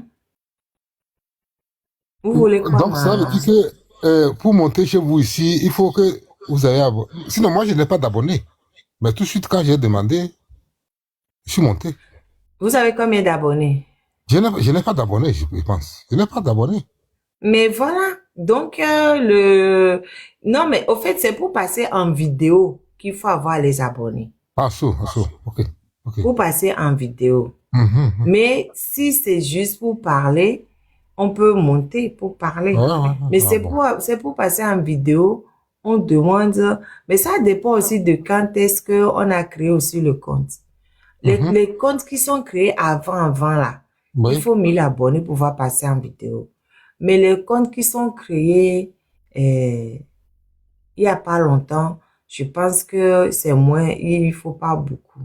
Vous voulez quoi, Donc, ça veut dire que pour monter chez vous ici, il faut que vous ayez... Sinon, moi, je n'ai pas d'abonnés. Mais tout de suite, quand j'ai demandé, je suis monté. Vous avez combien d'abonnés? Je n'ai pas d'abonnés, je pense. Je n'ai pas d'abonnés. Mais voilà. Donc, non, mais au fait, c'est pour passer en vidéo qu'il faut avoir les abonnés. Ah, ça, ok. Pour passer en vidéo. Mais si c'est juste pour parler, on peut monter pour parler. Mais c'est pour passer en vidéo, on demande, mais ça dépend aussi de quand est-ce qu'on a créé aussi le compte. Les comptes qui sont créés avant là, il faut 1000 abonnés pour pouvoir passer en vidéo. Mais les comptes qui sont créés il y a pas longtemps, je pense que c'est moins, il faut pas beaucoup.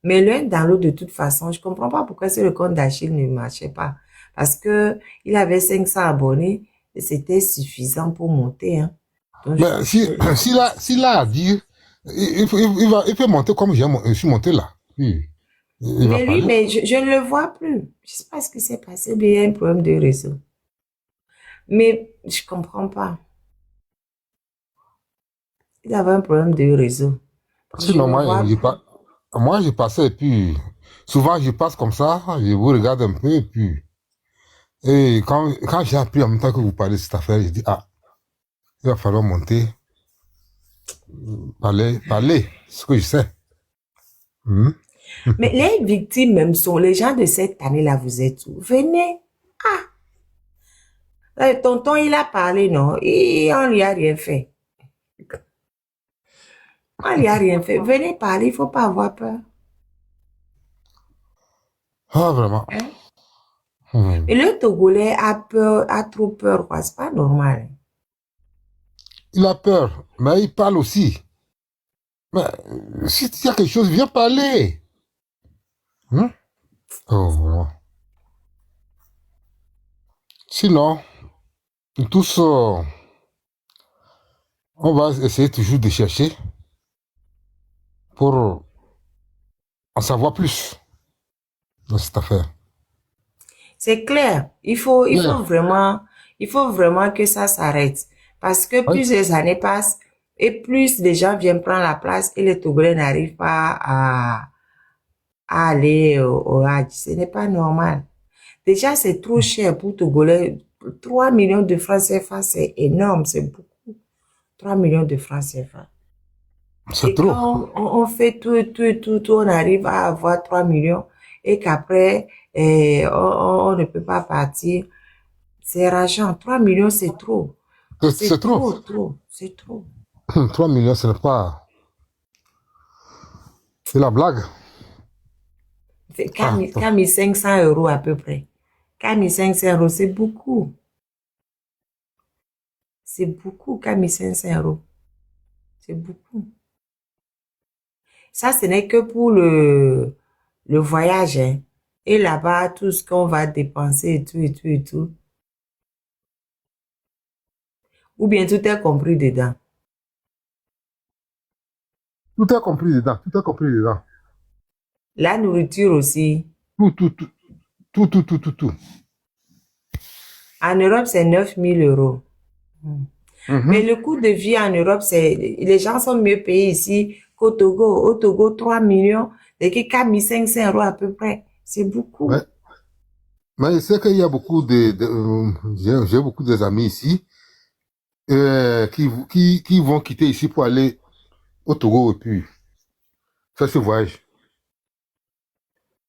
Mais l'un dans l'autre, de toute façon, je comprends pas pourquoi le compte d'Achille ne marchait pas. Parce que il avait 500 abonnés et c'était suffisant pour monter. Hein. Donc, mais s'il a à dire, il peut monter comme je suis monté là. Mais lui, mais je ne le vois plus. Je sais pas ce qui s'est passé, mais il y a un problème de réseau. Mais je comprends pas. Il avait un problème de réseau. Sinon, moi, je passais et puis, souvent, je passe comme ça, je vous regarde un peu et puis, et quand j'ai appris en même temps que vous parlez de cette affaire, je dis, ah, il va falloir monter, parler, ce que je sais. Mais les victimes même sont les gens de cette année-là, vous êtes où? Venez. Ah. Tonton, il a parlé, non? Et on lui a rien fait. On lui a rien fait. Venez parler, il faut pas avoir peur. Ah, vraiment. Hein? Et le Togolais a trop peur, quoi. C'est pas normal. Il a peur, mais il parle aussi. Mais si il y a quelque chose, viens parler. Oh, vraiment. Sinon, nous tous, on va essayer toujours de chercher pour en savoir plus dans cette affaire. C'est clair. Il faut vraiment que ça s'arrête. Parce que plus les années passent et plus les gens viennent prendre la place et les Togolais n'arrivent pas à aller au Hadj. Ce n'est pas normal. Déjà, c'est trop cher pour Togolais. 3 millions de francs CFA, c'est énorme, c'est beaucoup. 3 millions de francs CFA. C'est et trop. Quand on fait tout, on arrive à avoir 3 millions et qu'après, on ne peut pas partir. C'est rageant. 3 millions, c'est trop. C'est trop. C'est trop. 3 millions, ce n'est pas... C'est la blague. C'est 4500 euros à peu près. 4500 euros, c'est beaucoup. C'est beaucoup, 4500 euros. C'est beaucoup. Ça, ce n'est que pour le voyage. Hein. Et là-bas, tout ce qu'on va dépenser et tout. Ou bien tout est compris dedans. Tout est compris dedans. La nourriture aussi. Tout, tout, tout, tout, tout, tout, tout, tout. En Europe, c'est 9 000 euros. Mais Mhm. le coût de vie en Europe, les gens sont mieux payés ici qu'au Togo. Au Togo, 3 millions, et que 4 500 euros à peu près. C'est beaucoup. Ouais. Mais je sais qu'il y a beaucoup j'ai beaucoup d'amis ici qui vont quitter ici pour aller au Togo et puis faire ce voyage.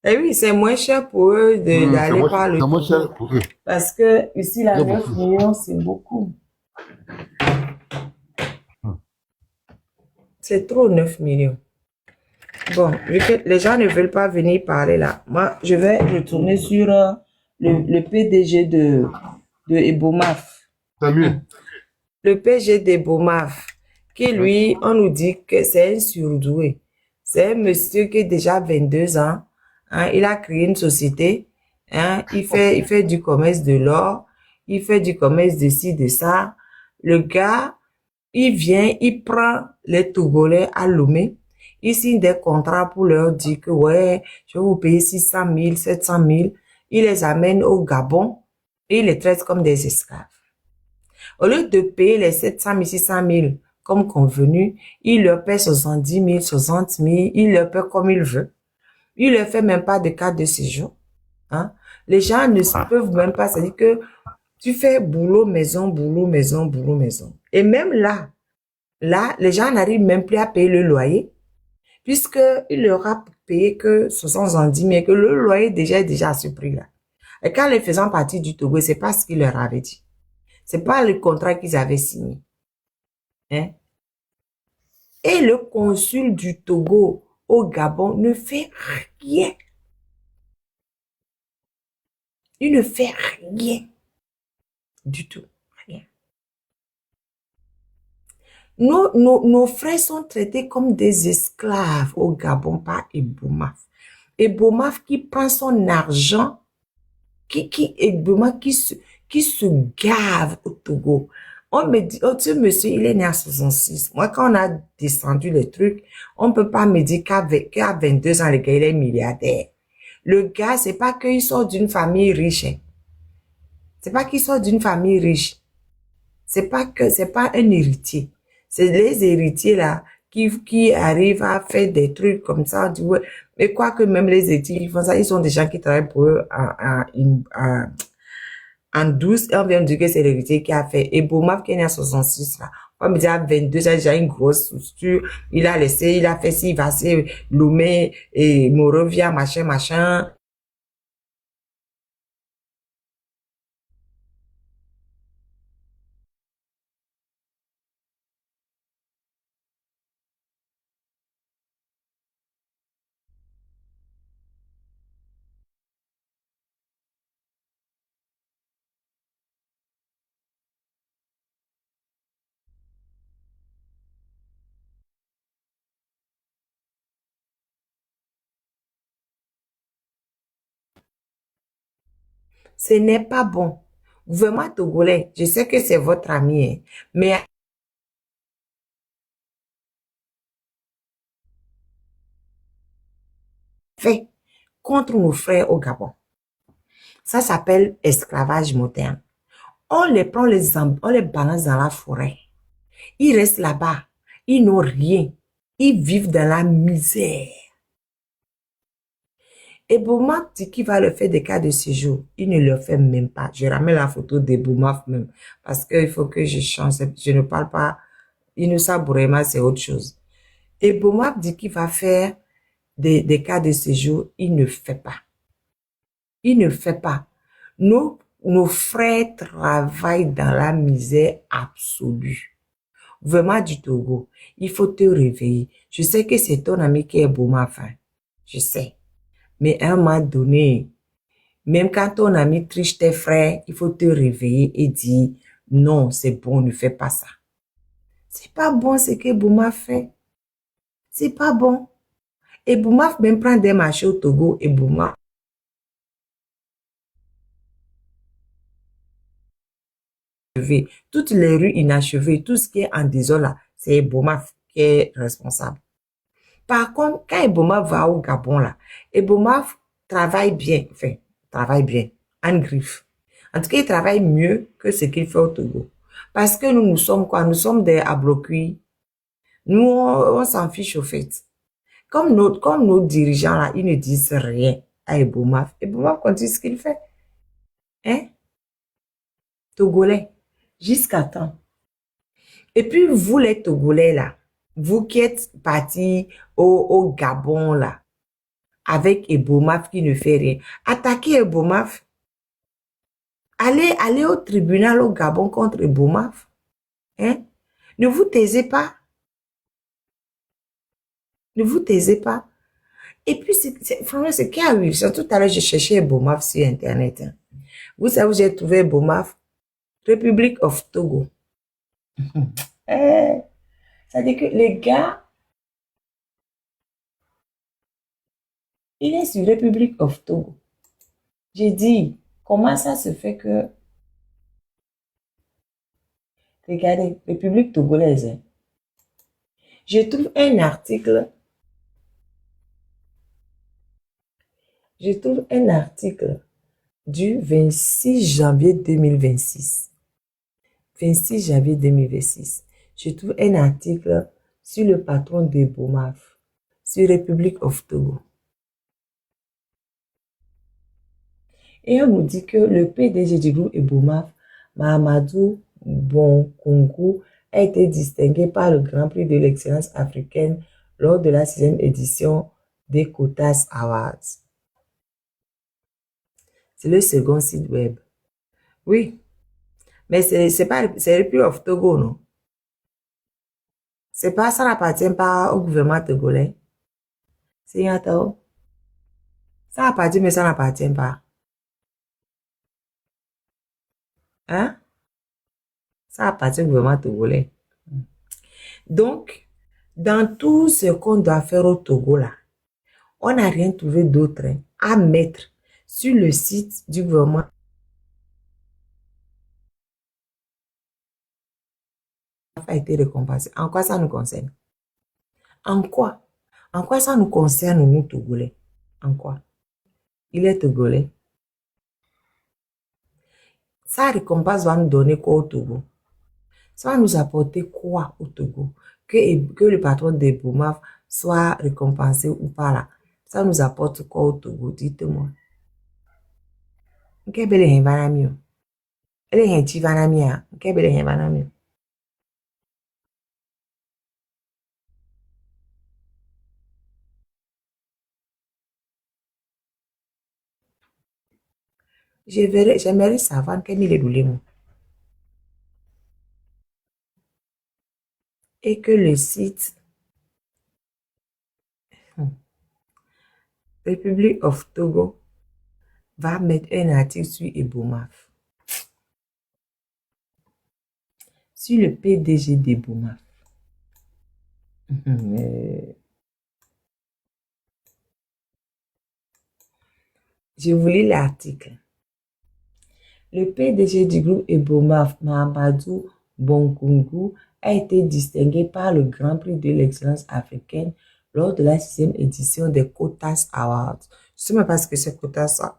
Et oui, c'est moins cher pour eux d'aller par le C'est moins Togo. cher pour eux. Parce que ici, Il la y a 9 beaucoup. millions, c'est beaucoup. Hmm. C'est trop 9 millions. Bon, vu que les gens ne veulent pas venir parler là, moi, je vais retourner sur le PDG de Ebomaf. C'est mieux. Le PG d'Ebomaf, qui Ouais. lui, on nous dit que c'est un surdoué. C'est un monsieur qui a déjà 22 ans. Hein, il a créé une société. Hein, il fait du commerce de l'or. Il fait du commerce de ci, de ça. Le gars, il vient, il prend les Togolais à Lomé. Il signe des contrats pour leur dire que, ouais, je vais vous payer 600 000, 700 000. Il les amène au Gabon et il les traite comme des esclaves. Au lieu de payer les 700 000, 600 000 comme convenu, il leur paie 70 000, 60 000, il leur paie comme il veut. Il ne leur fait même pas de carte de séjour. Hein? Les gens ne peuvent même pas, c'est-à-dire que tu fais boulot, maison, boulot, maison, boulot, maison. Et même là, les gens n'arrivent même plus à payer le loyer, puisqu'il leur a payé que 70 000, que le loyer déjà est déjà à ce prix-là. Et quand les faisant partie du Togo, c'est pas ce qu'il leur avait dit. C'est pas le contrat qu'ils avaient signé. Hein? Et le consul du Togo au Gabon ne fait rien. Il ne fait rien du tout. Rien. Nos frères sont traités comme des esclaves au Gabon par Ebomaf. Ebomaf qui prend son argent, Ebomaf qui se gave au Togo. On me dit, oh, ce monsieur, il est né à 66. Moi, quand on a descendu les trucs, on peut pas me dire qu'à 22 ans, le gars, il est milliardaire. Le gars, c'est pas qu'il sort d'une famille riche. Hein. C'est pas qu'il sort d'une famille riche. C'est pas un héritier. C'est les héritiers là qui arrivent à faire des trucs comme ça. Tu vois. Mais quoi que même les héritiers qui font ça, ils sont des gens qui travaillent pour eux en douce. Et on vient de dire que c'est l'héritier qui a fait. Et Boumaf qui est né à 66 là. On me dit à 22, il a déjà une grosse structure. Il a laissé, il a fait ci, il va se Lomé et Morovia, machin, machin. Ce n'est pas bon. Gouvernement togolais, je sais que c'est votre ami, hein, mais fait contre nos frères au Gabon. Ça s'appelle esclavage moderne. On les prend, on les balance dans la forêt. Ils restent là-bas. Ils n'ont rien. Ils vivent dans la misère. Et Boumaf dit qu'il va leur faire des cas de séjour. Il ne le fait même pas. Je ramène la photo de Boumaf même. Parce qu'il faut que je change. Je ne parle pas. Inoussa Bourema, c'est autre chose. Et Boumaf dit qu'il va faire des cas de séjour. Il ne fait pas. Il ne fait pas. Nos frères travaillent dans la misère absolue. Vraiment du Togo, il faut te réveiller. Je sais que c'est ton ami qui est Boumaf. Je sais. Mais à un moment donné, même quand ton ami triche tes frères, il faut te réveiller et dire non, c'est bon, ne fais pas ça. C'est pas bon ce que Boumaf fait. C'est pas bon. Et Boumaf même prend des marchés au Togo et Boumaf. Toutes les rues inachevées, tout ce qui est en désordre là, c'est Boumaf qui est responsable. Par contre, quand Eboma va au Gabon, là, Eboma travaille bien, enfin, travaille bien, en griffe. En tout cas, il travaille mieux que ce qu'il fait au Togo. Parce que nous sommes quoi? Nous sommes des abloquis. Nous, on s'en fiche au fait. Comme nos dirigeants, là, ils ne disent rien à Eboma. Eboma continue ce qu'il fait. Hein? Togolais. Jusqu'à temps. Et puis, vous, les Togolais, là, vous qui êtes partis au Gabon, là, avec Ebomaf qui ne fait rien. Attaquez Ebomaf. Allez au tribunal au Gabon contre Ebomaf. Hein? Ne vous taisez pas. Ne vous taisez pas. Et puis, franchement, ce qui arrive, tout à l'heure, j'ai cherché Ebomaf sur Internet. Hein. Vous savez où j'ai trouvé Ebomaf? République of Togo. Ça dit que les gars, il est sur République of Togo. J'ai dit, comment ça se fait que, regardez, République togolaise, hein. Je trouve un article, du 26 janvier 2026. 26 janvier 2026. Je trouve un article sur le patron de Bomaf, sur République of Togo. Et on nous dit que le PDG du groupe Ebomaf, Mahamadou Bonkungu, a été distingué par le Grand Prix de l'excellence africaine lors de la 6e édition des Quotas Awards. C'est le second site web. Oui, mais c'est pas, c'est République of Togo, non? C'est pas, ça n'appartient pas au gouvernement togolais. C'est Yatao. Ça appartient, mais ça n'appartient pas. Hein? Ça appartient au gouvernement togolais. Donc, dans tout ce qu'on doit faire au Togo, là, on n'a rien trouvé d'autre hein, à mettre sur le site du gouvernement. A été récompensé. En quoi ça nous concerne? En quoi? En quoi ça nous concerne, nous, Togolais? En quoi? Il est Togolais. Sa récompense va nous donner quoi au Togo? Ça va nous apporter quoi au Togo? Que le patron des Boumaf soit récompensé ou pas là. Ça nous apporte quoi au Togo? Dites-moi. J'aimerais savoir quel est le limo. Et que le site République of Togo va mettre un article sur Ebomaf. Sur le PDG d'Ebomaf. Je vous lis l'article. Le PDG du groupe Ebomaf, Mahamadou Bonkungu, a été distingué par le Grand Prix de l'excellence africaine lors de la 6e édition des Quotas Awards. Je ne sais même pas ce que c'est Quotas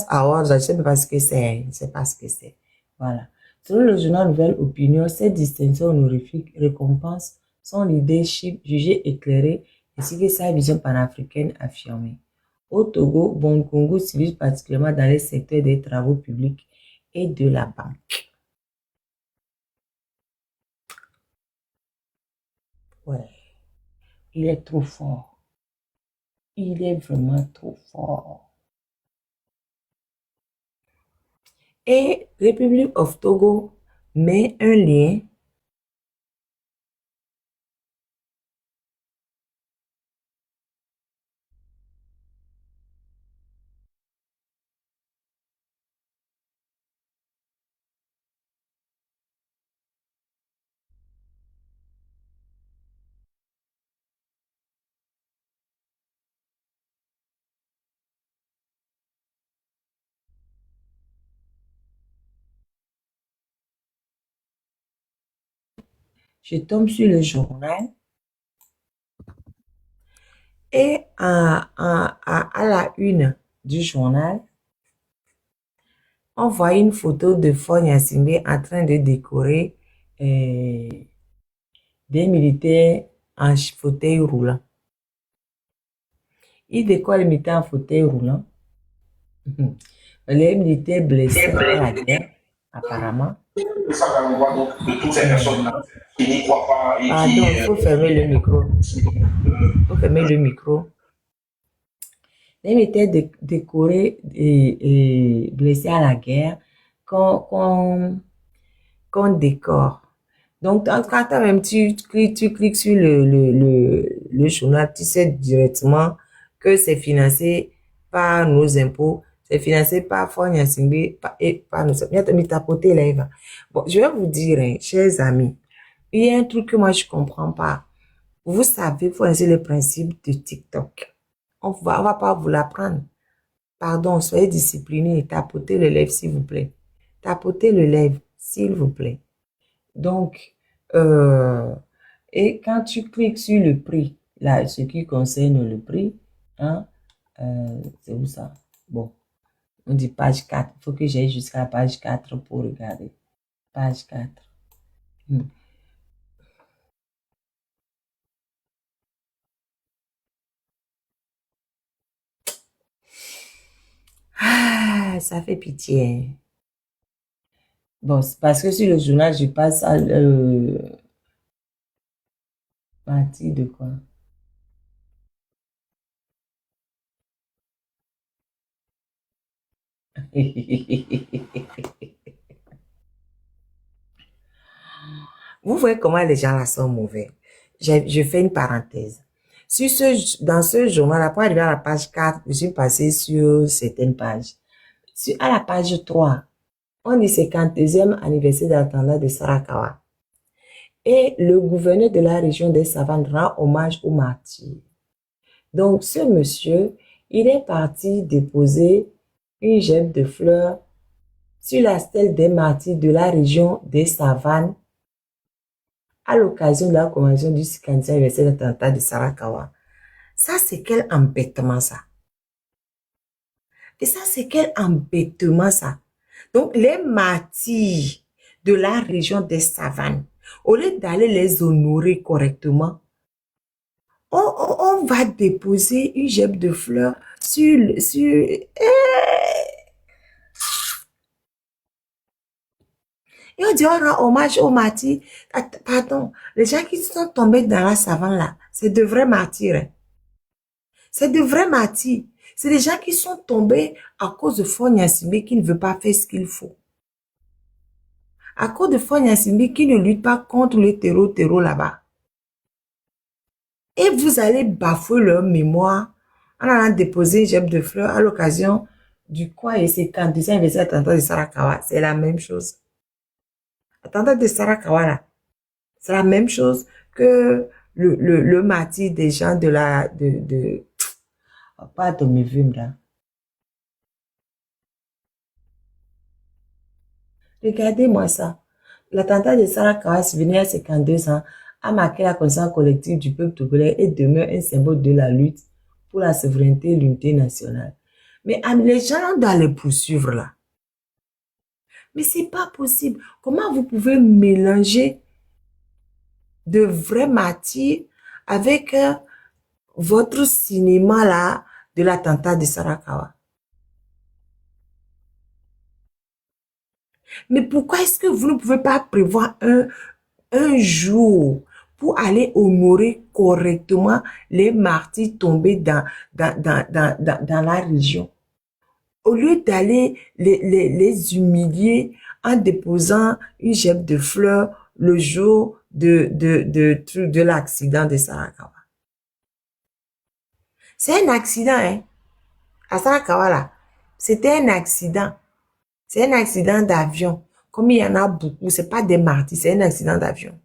Awards, je ne sais même pas ce que c'est. Je ne sais pas ce que c'est. Voilà. Selon le journal Nouvelle Opinion, cette distinction honorifique récompense son leadership jugé éclairé ainsi que sa vision panafricaine affirmée. Au Togo, Bonkungu s'illustre particulièrement dans les secteurs des travaux publics et de la banque. Ouais, il est trop fort. Il est vraiment trop fort. Et République of Togo met un lien je tombe sur le journal Et à la une du journal, on voit une photo de Faure Gnassingbé en train de décorer des militaires en fauteuil roulant. Il décore les militaires en fauteuil roulant. Les militaires blessés à la guerre, apparemment. Pardon, il faut fermer le micro. Il faut fermer le micro. Les militaires décorés et blessés à la guerre qu'on décore. Donc, quand même tu cliques sur le journal, tu sais directement que c'est financé par nos impôts, c'est financé par Faure Gnassingbé et par nos impôts. Bon, je vais vous dire, hein, chers amis, il y a un truc que moi je comprends pas. Vous savez, vous connaissez le principe de TikTok. On va pas vous l'apprendre. Pardon, soyez disciplinés. Tapotez le lèvre, s'il vous plaît. Tapotez le lèvre, s'il vous plaît. Donc, et quand tu cliques sur le prix, là, ce qui concerne le prix, hein, c'est où ça? Bon, on dit page 4. Il faut que j'aille jusqu'à la page 4 pour regarder. Page 4. Ah, ça fait pitié, hein. Bon, c'est parce que sur le journal, je passe à partie de quoi? Vous voyez comment les gens là sont mauvais. Je fais une parenthèse. Dans ce journal, après arriver à la page 4, je suis passée sur certaines pages. À la page 3, on dit 52e anniversaire de l'attentat de Sarakawa. Et le gouverneur de la région des Savanes rend hommage aux martyrs. Donc, ce monsieur, il est parti déposer une gemme de fleurs sur la stèle des martyrs de la région des Savanes à l'occasion de la commémoration du 50e anniversaire de l'attentat de Sarakawa. Ça, c'est quel embêtement, ça. Et ça, c'est quel embêtement, ça. Donc, les martyrs de la région des Savanes, au lieu d'aller les honorer correctement, on va déposer une gemme de fleurs et on dit, on rend hommage aux martyrs. Pardon, les gens qui sont tombés dans la savane là, c'est de vrais martyrs. Hein. C'est de vrais martyrs. C'est des gens qui sont tombés à cause de Faure Gnassingbé qui ne veut pas faire ce qu'il faut. À cause de Faure Gnassingbé qui ne lutte pas contre le terreau là-bas. Et vous allez bafouer leur mémoire en allant déposer une gemme de fleurs à l'occasion du quoi et c'est quand deuxième anniversaire de l'attentat de Sarakawa. C'est la même chose. L'attentat de Sarakawa là, c'est la même chose que le martyr des gens de la pas de mes vues là. Regardez-moi ça. L'attentat de Sarakawa survenu à 52 ans a marqué la conscience collective du peuple togolais et demeure un symbole de la lutte pour la souveraineté et l'unité nationale. Mais les gens doivent les poursuivre là. Mais c'est pas possible. Comment vous pouvez mélanger de vrais martyrs avec votre cinéma là de l'attentat de Sarakawa? Mais pourquoi est-ce que vous ne pouvez pas prévoir un jour pour aller honorer correctement les martyrs tombés dans la région? Au lieu d'aller les humilier en déposant une gemme de fleurs le jour de l'accident de Sarakawa. C'est un accident, hein. À Sarakawa, là, c'était un accident. C'est un accident d'avion. Comme il y en a beaucoup, c'est pas des martyrs, c'est un accident d'avion.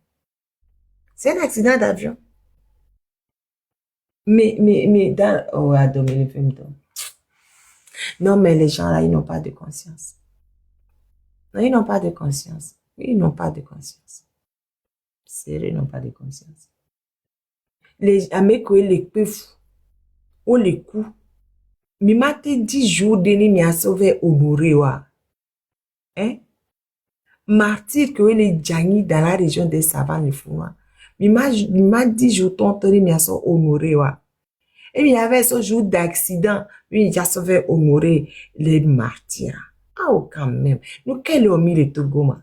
C'est un accident d'avion. Mais, oh, Adomé, le film, non, mais les gens là, ils n'ont pas de conscience. Non, ils n'ont pas de conscience. Ils n'ont pas de conscience. Sérieux, ils n'ont pas de conscience. Les Amékoé, les peuvent. au les coups. Mi m'a 10 jours deni mi a sauvé honoré wa. Hein? Martyr que les Djani dans la région des savanes fouan. Mi m'a 10 jours tontori mi a sauvé honoré wa. Et il y avait ce jour d'accident, oui, il a sauvé honoré les martyrs. Ah, oh, quand même. Nous, quel homme il est Togo, ma?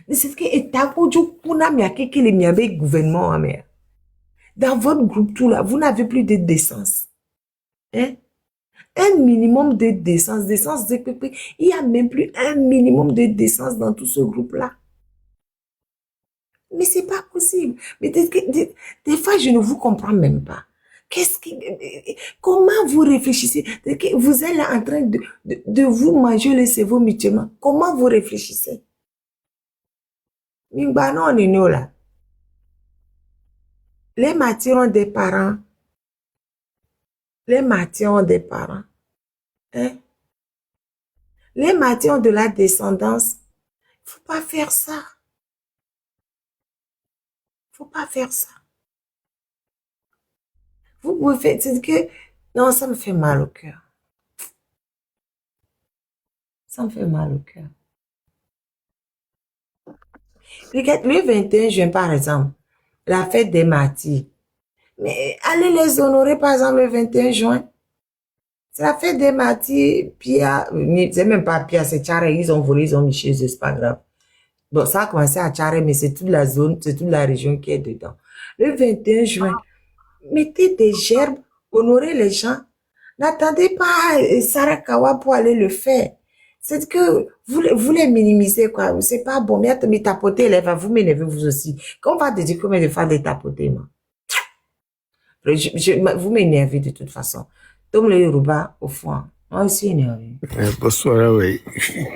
C'est que, et t'as pas dit qu'on a mis à quelqu'un qui avait gouvernement, mais. Dans votre groupe, tout là, vous n'avez plus de décence. Hein? Un minimum de décence. Décence, il y a même plus un minimum de décence dans tout ce groupe-là. Mais c'est pas possible. Mais des fois, je ne vous comprends même pas. Comment vous réfléchissez? Vous êtes là en train de vous manger le cerveau mutuellement. Comment vous réfléchissez? Mingba non, on est là. Les martyrs ont des parents. Les martyrs ont des parents. Hein? Les martyrs ont de la descendance. Faut pas faire ça. Faut pas faire ça. Vous pouvez faire, c'est que, non, ça me fait mal au cœur. Ça me fait mal au cœur. Regarde, le 21 juin, par exemple, la fête des martyrs. Mais allez les honorer, par exemple, le 21 juin. C'est la fête des martyrs. Pia, c'est même pas Pia, c'est Tchare, ils ont volé, ils ont mis chez eux, c'est pas grave. Bon, ça a commencé à Tchare, mais c'est toute la zone, c'est toute la région qui est dedans. Le 21 juin, mettez des gerbes, honorez les gens. N'attendez pas Sarakawa pour aller le faire. C'est que vous les minimisez, quoi. C'est pas bon. Mais tapoter, vous m'énervez vous aussi. Quand on va te dire combien de fois de tapoter, moi. Vous m'énervez de toute façon. Tom le Yoruba, au fond. Moi aussi énervé. Bonsoir, oui.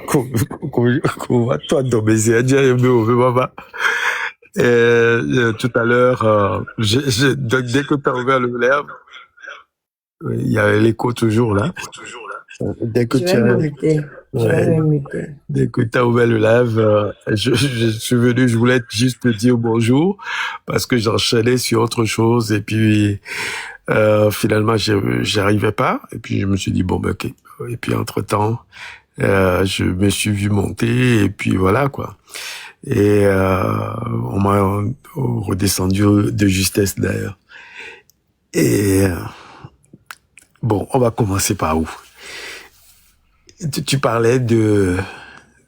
Comment toi, Domésé, papa. Tout à l'heure, dès que tu as ouvert le lèvre, il y avait l'écho toujours là. Dès que tu as dès que tu as ouvert le live, je suis venu, je voulais juste te dire bonjour parce que j'enchaînais sur autre chose et puis finalement j'arrivais pas et puis je me suis dit bon ben ok, et puis entre-temps je me suis vu monter et puis voilà quoi. Et on m'a redescendu de justesse d'ailleurs. Et bon, on va commencer par où? Tu parlais de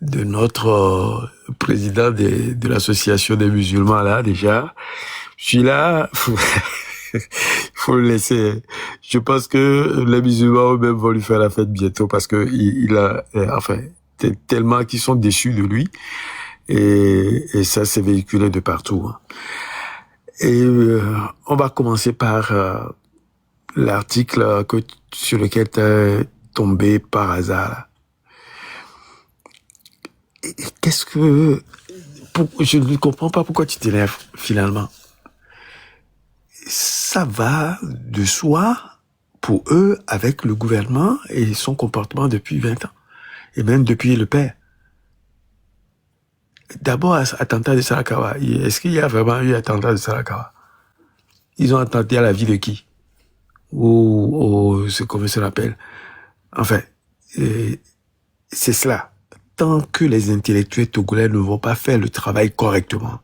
notre président de l'association des musulmans là déjà. Je suis là, faut le laisser. Je pense que les musulmans eux-mêmes vont lui faire la fête bientôt parce que il a, enfin, tellement qu'ils sont déçus de lui et ça s'est véhiculé de partout. Hein. Et on va commencer par l'article sur lequel tu es tombé par hasard. Là. Qu'est-ce que... je ne comprends pas pourquoi tu t'énerves, finalement. Ça va de soi pour eux avec le gouvernement et son comportement depuis 20 ans. Et même depuis le père. D'abord, attentat de Sarakawa. Est-ce qu'il y a vraiment eu attentat de Sarakawa? Ils ont attenté à la vie de qui? Ou c'est comment ça s'appelle? Enfin, c'est cela. Tant que les intellectuels togolais ne vont pas faire le travail correctement,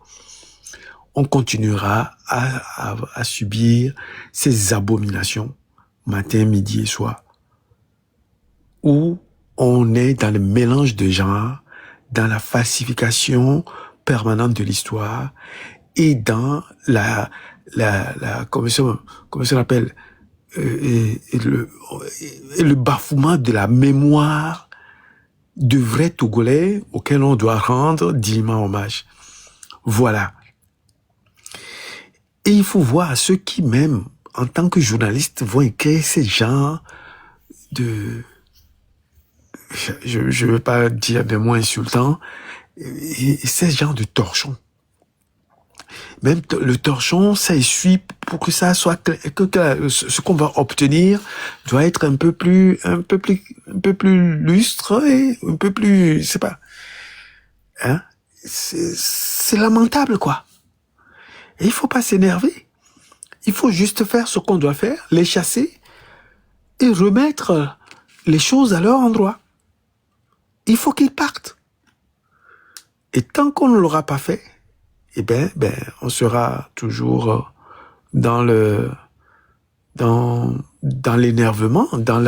on continuera à subir ces abominations matin, midi et soir, où on est dans le mélange de genres, dans la falsification permanente de l'histoire et dans comment ça s'appelle, et le bafouement de la mémoire de vrais Togolais auxquels on doit rendre dignement hommage. Voilà. Et il faut voir ceux qui, même en tant que journalistes, vont écrire ces genres de... Je ne veux pas dire des mots insultants, ces genres de torchons. Même le torchon, ça essuie pour que ça soit clair, que ce qu'on va obtenir doit être un peu plus lustre et un peu plus, je sais pas. Hein? C'est lamentable, quoi. Et il faut pas s'énerver. Il faut juste faire ce qu'on doit faire, les chasser et remettre les choses à leur endroit. Il faut qu'ils partent. Et tant qu'on ne l'aura pas fait, eh ben, on sera toujours dans l'énervement, dans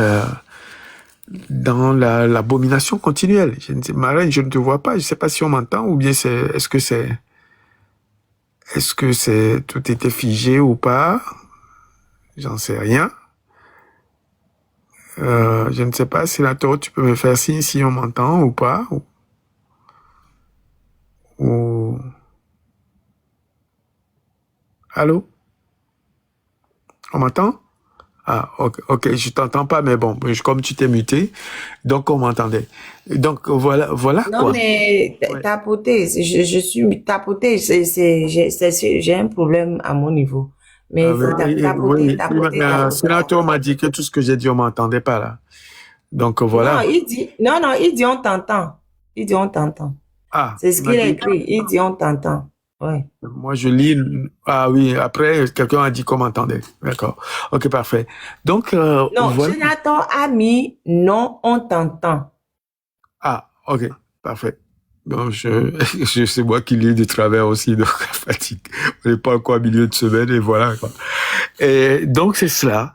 l'abomination continuelle. Marraine, je ne te vois pas, je ne sais pas si on m'entend ou bien est-ce que tout était figé ou pas? J'en sais rien. Je ne sais pas, sénateur, tu peux me faire signe si on m'entend ou pas? Ou... Allô? On m'entend? Ah, ok, je t'entends pas, mais bon, comme tu t'es muté, donc on m'entendait. Donc voilà Non, quoi. mais Ouais. tapoter, je suis tapoter, j'ai un problème à mon niveau. Mais il faut tapoter. Sénateur m'a dit que tout ce que j'ai dit, on m'entendait pas là. Donc voilà. Non, il dit on t'entend. Il dit on t'entend. Ah, C'est ce qu'il a écrit. Il dit on t'entend. Ouais. moi je lis. Ah oui, après quelqu'un a dit qu'on m'entendait. D'accord. Ok, parfait. Donc Non, voilà. Jonathan a mis non, on t'entend. Ah, ok, parfait. Donc c'est moi qui lis du travers aussi, donc fatigue. On n'est pas encore au milieu de semaine et voilà quoi. Et donc c'est cela.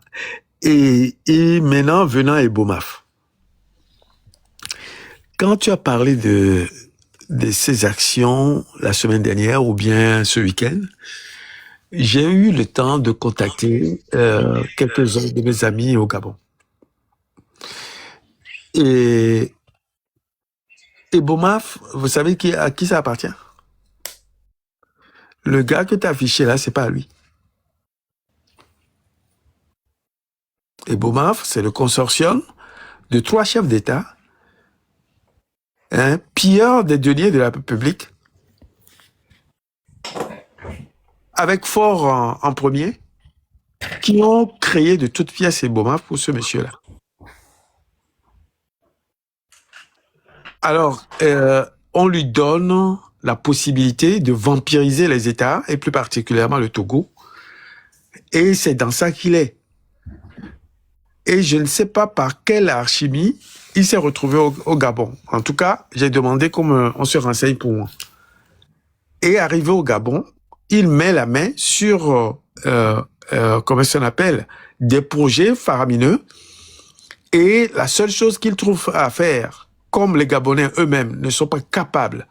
Et maintenant venant à Ebomaf. Quand tu as parlé de ces actions la semaine dernière ou bien ce week-end, j'ai eu le temps de contacter quelques-uns de mes amis au Gabon. Et Ebomaf, vous savez à qui ça appartient? Le gars que tu as affiché là, c'est pas à lui. Ebomaf, c'est le consortium de 3 chefs d'État, pilleurs des deniers de la République, avec Faure en premier, qui ont créé de toutes pièces Ebomaf pour ce monsieur-là. Alors, on lui donne la possibilité de vampiriser les États, et plus particulièrement le Togo, et c'est dans ça qu'il est. Et je ne sais pas par quelle alchimie il s'est retrouvé au Gabon. En tout cas, j'ai demandé qu'on se renseigne pour moi. Et arrivé au Gabon, il met la main sur, comment ça s'appelle, des projets faramineux. Et la seule chose qu'il trouve à faire, comme les Gabonais eux-mêmes ne sont pas capables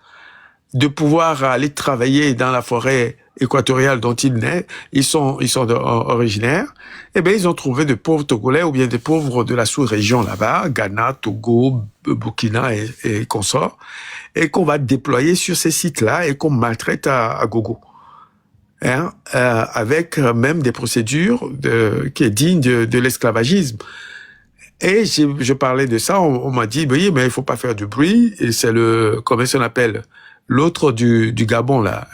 de pouvoir aller travailler dans la forêt équatoriale dont ils sont originaires, eh bien, ils ont trouvé de pauvres Togolais ou bien des pauvres de la sous-région là-bas, Ghana, Togo, Burkina et consorts, et qu'on va déployer sur ces sites-là et qu'on maltraite à gogo. Avec même des procédures qui est digne de l'esclavagisme. Et je parlais de ça, on m'a dit, oui, mais il faut pas faire du bruit, et c'est comment ça s'appelle, l'autre du Gabon, là,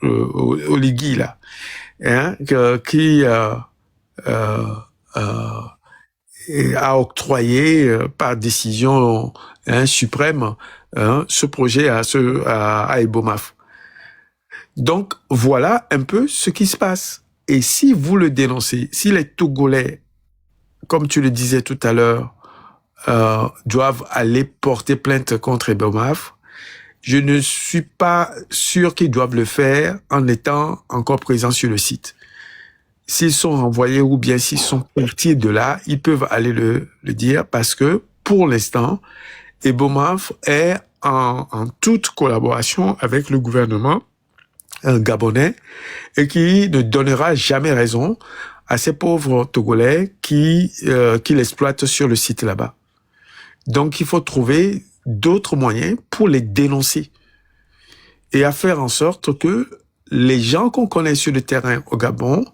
Oligui, là, qui a octroyé par décision suprême ce projet à Ebomaf. Donc, voilà un peu ce qui se passe. Et si vous le dénoncez, si les Togolais, comme tu le disais tout à l'heure, doivent aller porter plainte contre Ebomaf, je ne suis pas sûr qu'ils doivent le faire en étant encore présents sur le site. S'ils sont renvoyés ou bien s'ils sont partis de là, ils peuvent aller le dire parce que, pour l'instant, Ebomaf est en toute collaboration avec le gouvernement gabonais et qui ne donnera jamais raison à ces pauvres Togolais qui l'exploitent sur le site là-bas. Donc, il faut trouver d'autres moyens pour les dénoncer et à faire en sorte que les gens qu'on connaît sur le terrain au Gabon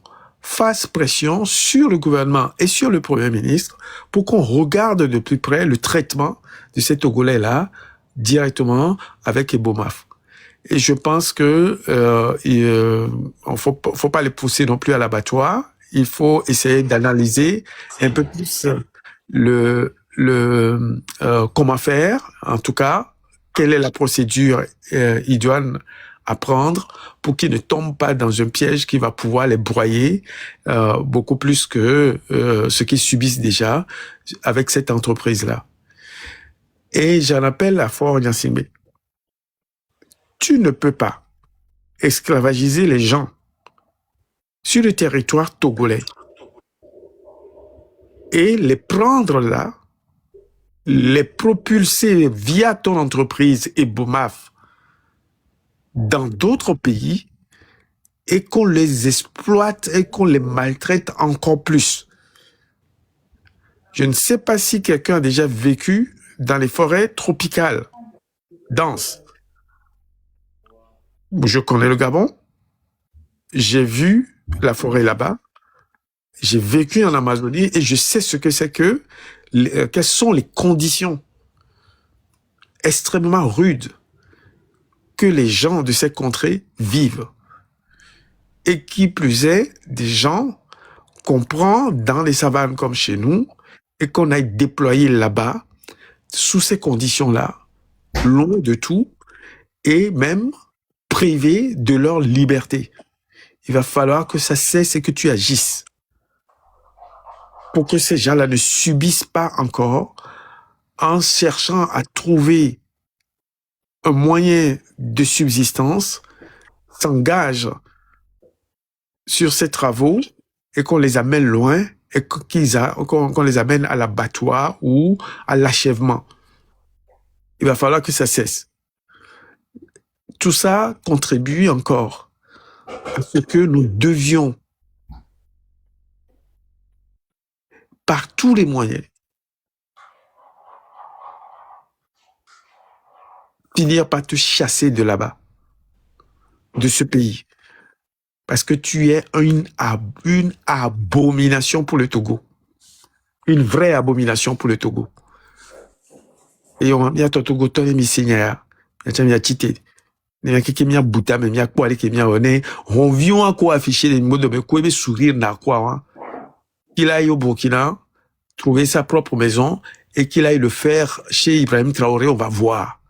fassent pression sur le gouvernement et sur le Premier ministre pour qu'on regarde de plus près le traitement de ces Togolais-là directement avec Ebomaf. Et je pense que faut pas les pousser non plus à l'abattoir. Il faut essayer d'analyser un peu plus comment faire, en tout cas, quelle est la procédure idoine à prendre pour qu'ils ne tombent pas dans un piège qui va pouvoir les broyer beaucoup plus que ce qu'ils subissent déjà avec cette entreprise-là. Et j'en appelle à Faure Gnassingbé. Tu ne peux pas esclavagiser les gens sur le territoire togolais et les prendre là, les propulser via ton entreprise et BOMAF dans d'autres pays et qu'on les exploite et qu'on les maltraite encore plus. Je ne sais pas si quelqu'un a déjà vécu dans les forêts tropicales, denses. Je connais le Gabon, j'ai vu la forêt là-bas, j'ai vécu en Amazonie et je sais ce que c'est que, quelles sont les conditions extrêmement rudes que les gens de ces contrées vivent. Et qui plus est, des gens qu'on prend dans les savanes comme chez nous et qu'on a déployés là-bas sous ces conditions-là, loin de tout et même privés de leur liberté. Il va falloir que ça cesse et que tu agisses pour que ces gens-là ne subissent pas encore en cherchant à trouver un moyen de subsistance, s'engagent sur ces travaux et qu'on les amène loin et qu'on les amène à l'abattoir ou à l'achèvement. Il va falloir que ça cesse. Tout ça contribue encore à ce que nous devions, par tous les moyens, finir par te chasser de là-bas, de ce pays. Parce que tu es une abomination pour le Togo. Une vraie abomination pour le Togo. Et on a ton Togo, ton ami Seigneur. Il y a Tite. Il y a quelqu'un qui a Bouta, mais il y a quoi, qui a on vient à quoi afficher les mots de me quoi, sourire, n'a quoi, qu'il aille au Burkina, trouver sa propre maison, et qu'il aille le faire chez Ibrahim Traoré, on va voir.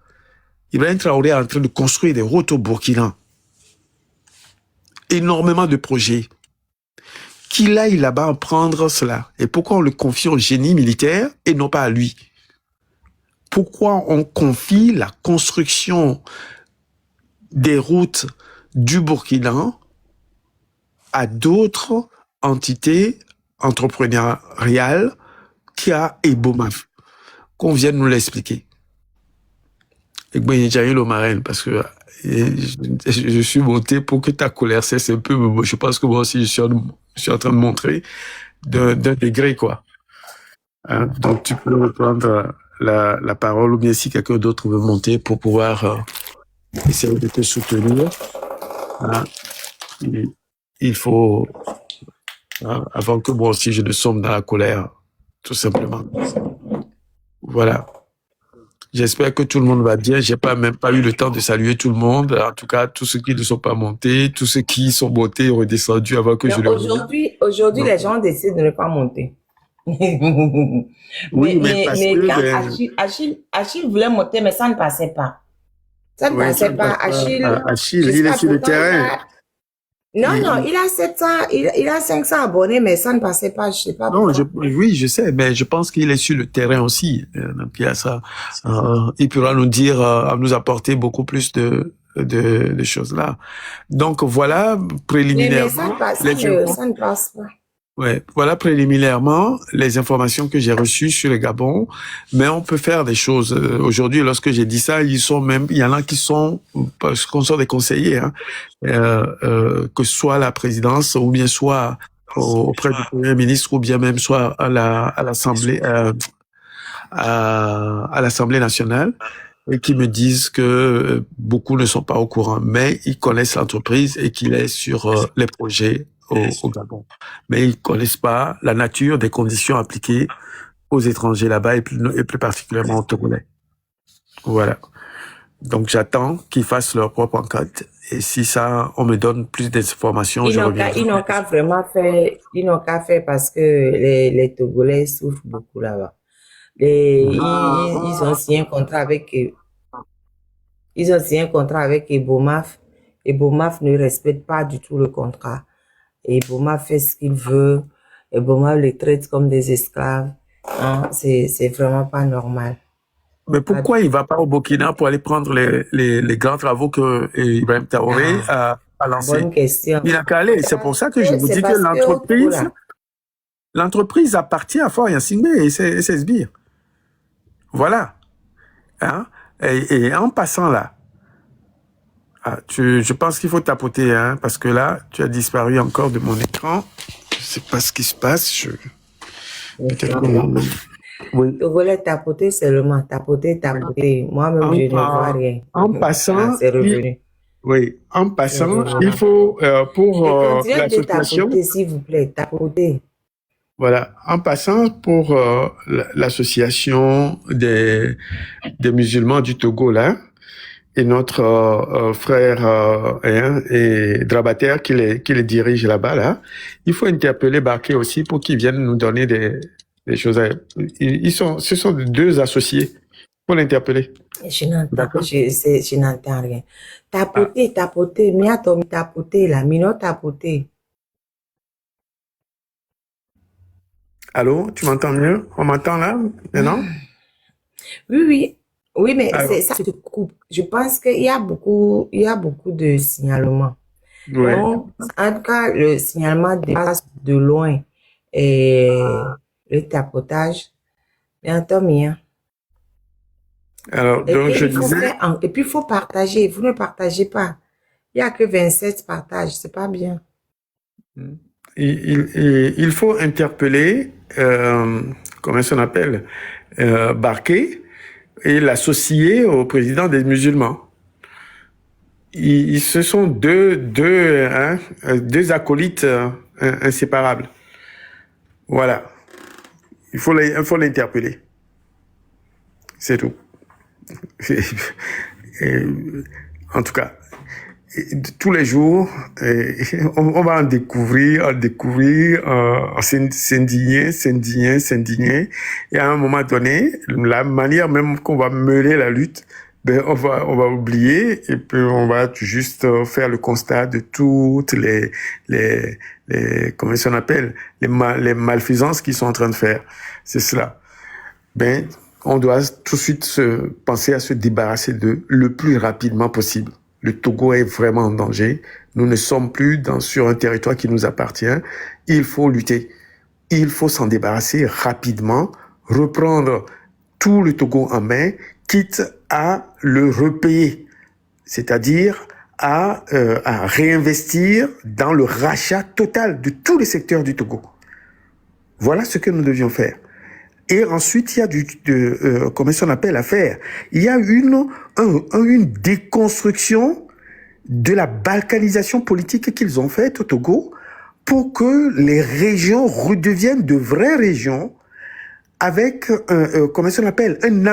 Ibrahim Traoré est en train de construire des routes au Burkina. Énormément de projets. Qu'il aille là-bas prendre cela. Et pourquoi on le confie au génie militaire et non pas à lui? Pourquoi on confie la construction des routes du Burkina à d'autres entités entrepreneuriales qu'à Ebomaf? Qu'on vienne nous l'expliquer. Et que j'ai eu le marin parce que je suis monté pour que ta colère cesse un peu. Je pense que moi aussi, je suis en train de montrer d'un degré, quoi. Hein? Donc, tu peux reprendre la parole ou bien si quelqu'un d'autre veut monter pour pouvoir essayer de te soutenir. Hein? Il faut, hein, avant que moi aussi je ne sombre dans la colère, tout simplement. Voilà. J'espère que tout le monde va bien. J'ai même pas eu le temps de saluer tout le monde. En tout cas, tous ceux qui ne sont pas montés, tous ceux qui sont montés et redescendus avant que je le Aujourd'hui, les gens décident de ne pas monter. Oui, mais quand Achille voulait monter, mais ça ne passait pas. Ça ne passait pas. Achille, il est sur le terrain. Non, il a 700, il a 500 abonnés, mais ça ne passait pas, je sais pas. Non, oui, je sais, mais je pense qu'il est sur le terrain aussi. Donc, il y a ça. Il pourra nous dire, nous apporter beaucoup plus de choses là. Donc, voilà, préliminairement. Mais ça ne passe pas. Ouais, voilà préliminairement les informations que j'ai reçues sur le Gabon, mais on peut faire des choses. Aujourd'hui, lorsque j'ai dit ça, il y en a qui sont, parce qu'on sont des conseillers, hein, que ce soit à la présidence ou bien soit auprès du Premier ministre ou bien même soit à l'Assemblée, à l'Assemblée nationale, et qui me disent que beaucoup ne sont pas au courant, mais ils connaissent l'entreprise et qu'il est sur les projets au Gabon. Mais ils connaissent pas la nature des conditions appliquées aux étrangers là-bas et plus particulièrement aux Togolais. Voilà. Donc j'attends qu'ils fassent leur propre enquête et si ça, on me donne plus d'informations, je reviens. Ils n'ont qu'à vraiment faire, parce que les Togolais souffrent beaucoup là-bas. Ils ont signé un contrat avec Ebomaf. Et Bomaf ne respecte pas du tout le contrat. Et Bomaf fait ce qu'il veut. Et Bomaf les traite comme des esclaves. Hein, c'est vraiment pas normal. Mais pourquoi il ne va pas au Burkina pour aller prendre les grands travaux que Ibrahim Traoré a lancés? Bonne question. Il a qu'à aller. C'est pour ça que je vous dis que l'entreprise appartient à Faure Gnassingbé et ses sbires. Voilà. Hein? Et en passant là, je pense qu'il faut tapoter, hein, parce que là, tu as disparu encore de mon écran. Je ne sais pas ce qui se passe. Oui. Togolais tapoter seulement, tapoter. Moi-même, je ne vois rien. En passant, c'est revenu. Oui, en passant, il faut pour l'association. Tapoter, s'il vous plaît, tapoter. Voilà, en passant pour l'association des musulmans du Togo là, et notre frère et Drabater qui les dirige là-bas là, il faut interpeller Barké aussi pour qu'ils viennent nous donner des choses. Ce sont deux associés. Pour l'interpeller. Je n'entends rien. Tapoter. Miato tapoter là. Mino tapoter. Allô, tu m'entends mieux? On m'entend là, maintenant? Oui, mais ça se coupe. Je pense qu'il y a beaucoup de signalements. Ouais. Donc, en tout cas, le signalement dépasse de loin le tapotage. Mais attends, bien. Alors, donc je disais... Et puis, il faut partager. Vous ne partagez pas. Il n'y a que 27 partages. C'est pas bien. Il faut interpeller, comment ça s'appelle, Barké et l'associer au président des musulmans. Ce sont deux acolytes inséparables. Voilà. Il faut l'interpeller. C'est tout. En tout cas, tous les jours, on va en découvrir, s'indigner. Et à un moment donné, la manière même qu'on va mener la lutte, on va oublier et puis on va juste faire le constat de toutes les comment ça s'appelle, les malfaisances qu'ils sont en train de faire. C'est cela. On doit tout de suite penser à se débarrasser d'eux le plus rapidement possible. Le Togo est vraiment en danger. Nous ne sommes plus sur un territoire qui nous appartient. Il faut lutter. Il faut s'en débarrasser rapidement, reprendre tout le Togo en main, quitte à le repayer, c'est-à-dire à réinvestir dans le rachat total de tous les secteurs du Togo. Voilà ce que nous devions faire. Et ensuite, il y a comment ça on appelle à faire. Il y a une déconstruction de la balkanisation politique qu'ils ont faite au Togo pour que les régions redeviennent de vraies régions avec, comment ça on appelle, un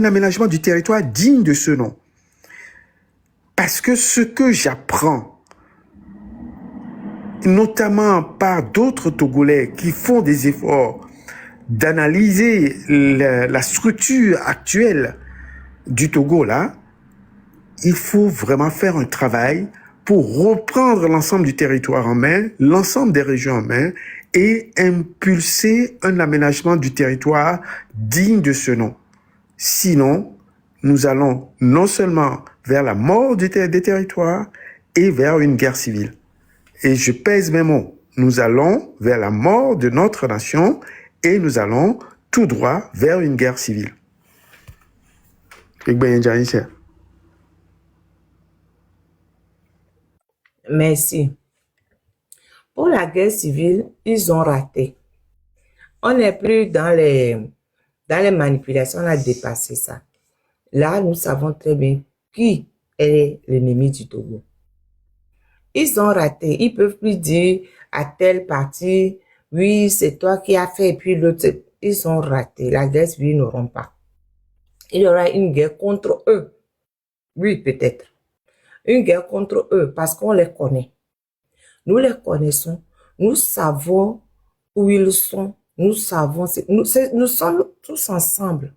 aménagement du territoire digne de ce nom. Parce que ce que j'apprends, notamment par d'autres Togolais qui font des efforts d'analyser la structure actuelle du Togo là, il faut vraiment faire un travail pour reprendre l'ensemble du territoire en main, l'ensemble des régions en main et impulser un aménagement du territoire digne de ce nom. Sinon, nous allons non seulement vers la mort des territoires et vers une guerre civile. Et je pèse mes mots. Nous allons vers la mort de notre nation et nous allons tout droit vers une guerre civile. Merci. Pour la guerre civile, ils ont raté. On n'est plus dans les manipulations, on a dépassé ça. Là, nous savons très bien qui est l'ennemi du Togo. Ils ont raté. Ils peuvent plus dire à tel parti, oui, c'est toi qui as fait, et puis l'autre, ils ont raté. La guerre civile, ils n'auront pas. Il y aura une guerre contre eux. Oui, peut-être. Une guerre contre eux, parce qu'on les connaît. Nous les connaissons. Nous savons où ils sont. Nous savons, nous sommes tous ensemble.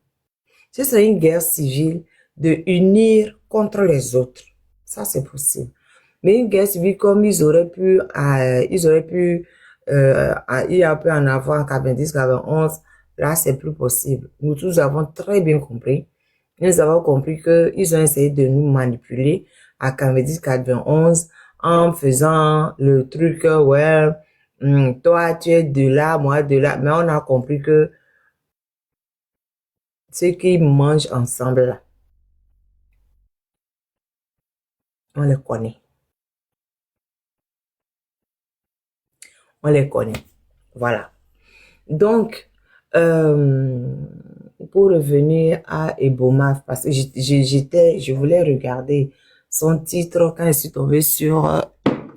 Ce serait une guerre civile de unir contre les autres. Ça, c'est possible. Mais une guerre civile, comme ils auraient pu, il y a pu en avoir en 90-91, là, c'est plus possible. Nous tous avons très bien compris. Nous avons compris qu'ils ont essayé de nous manipuler à 90-91 en faisant le truc, ouais, toi, tu es de là, moi de là. Mais on a compris que ceux qui mangent ensemble, là, on les connaît. On les connaît. Voilà. Donc, pour revenir à Ebomaf, parce que je voulais regarder son titre quand je suis tombée sur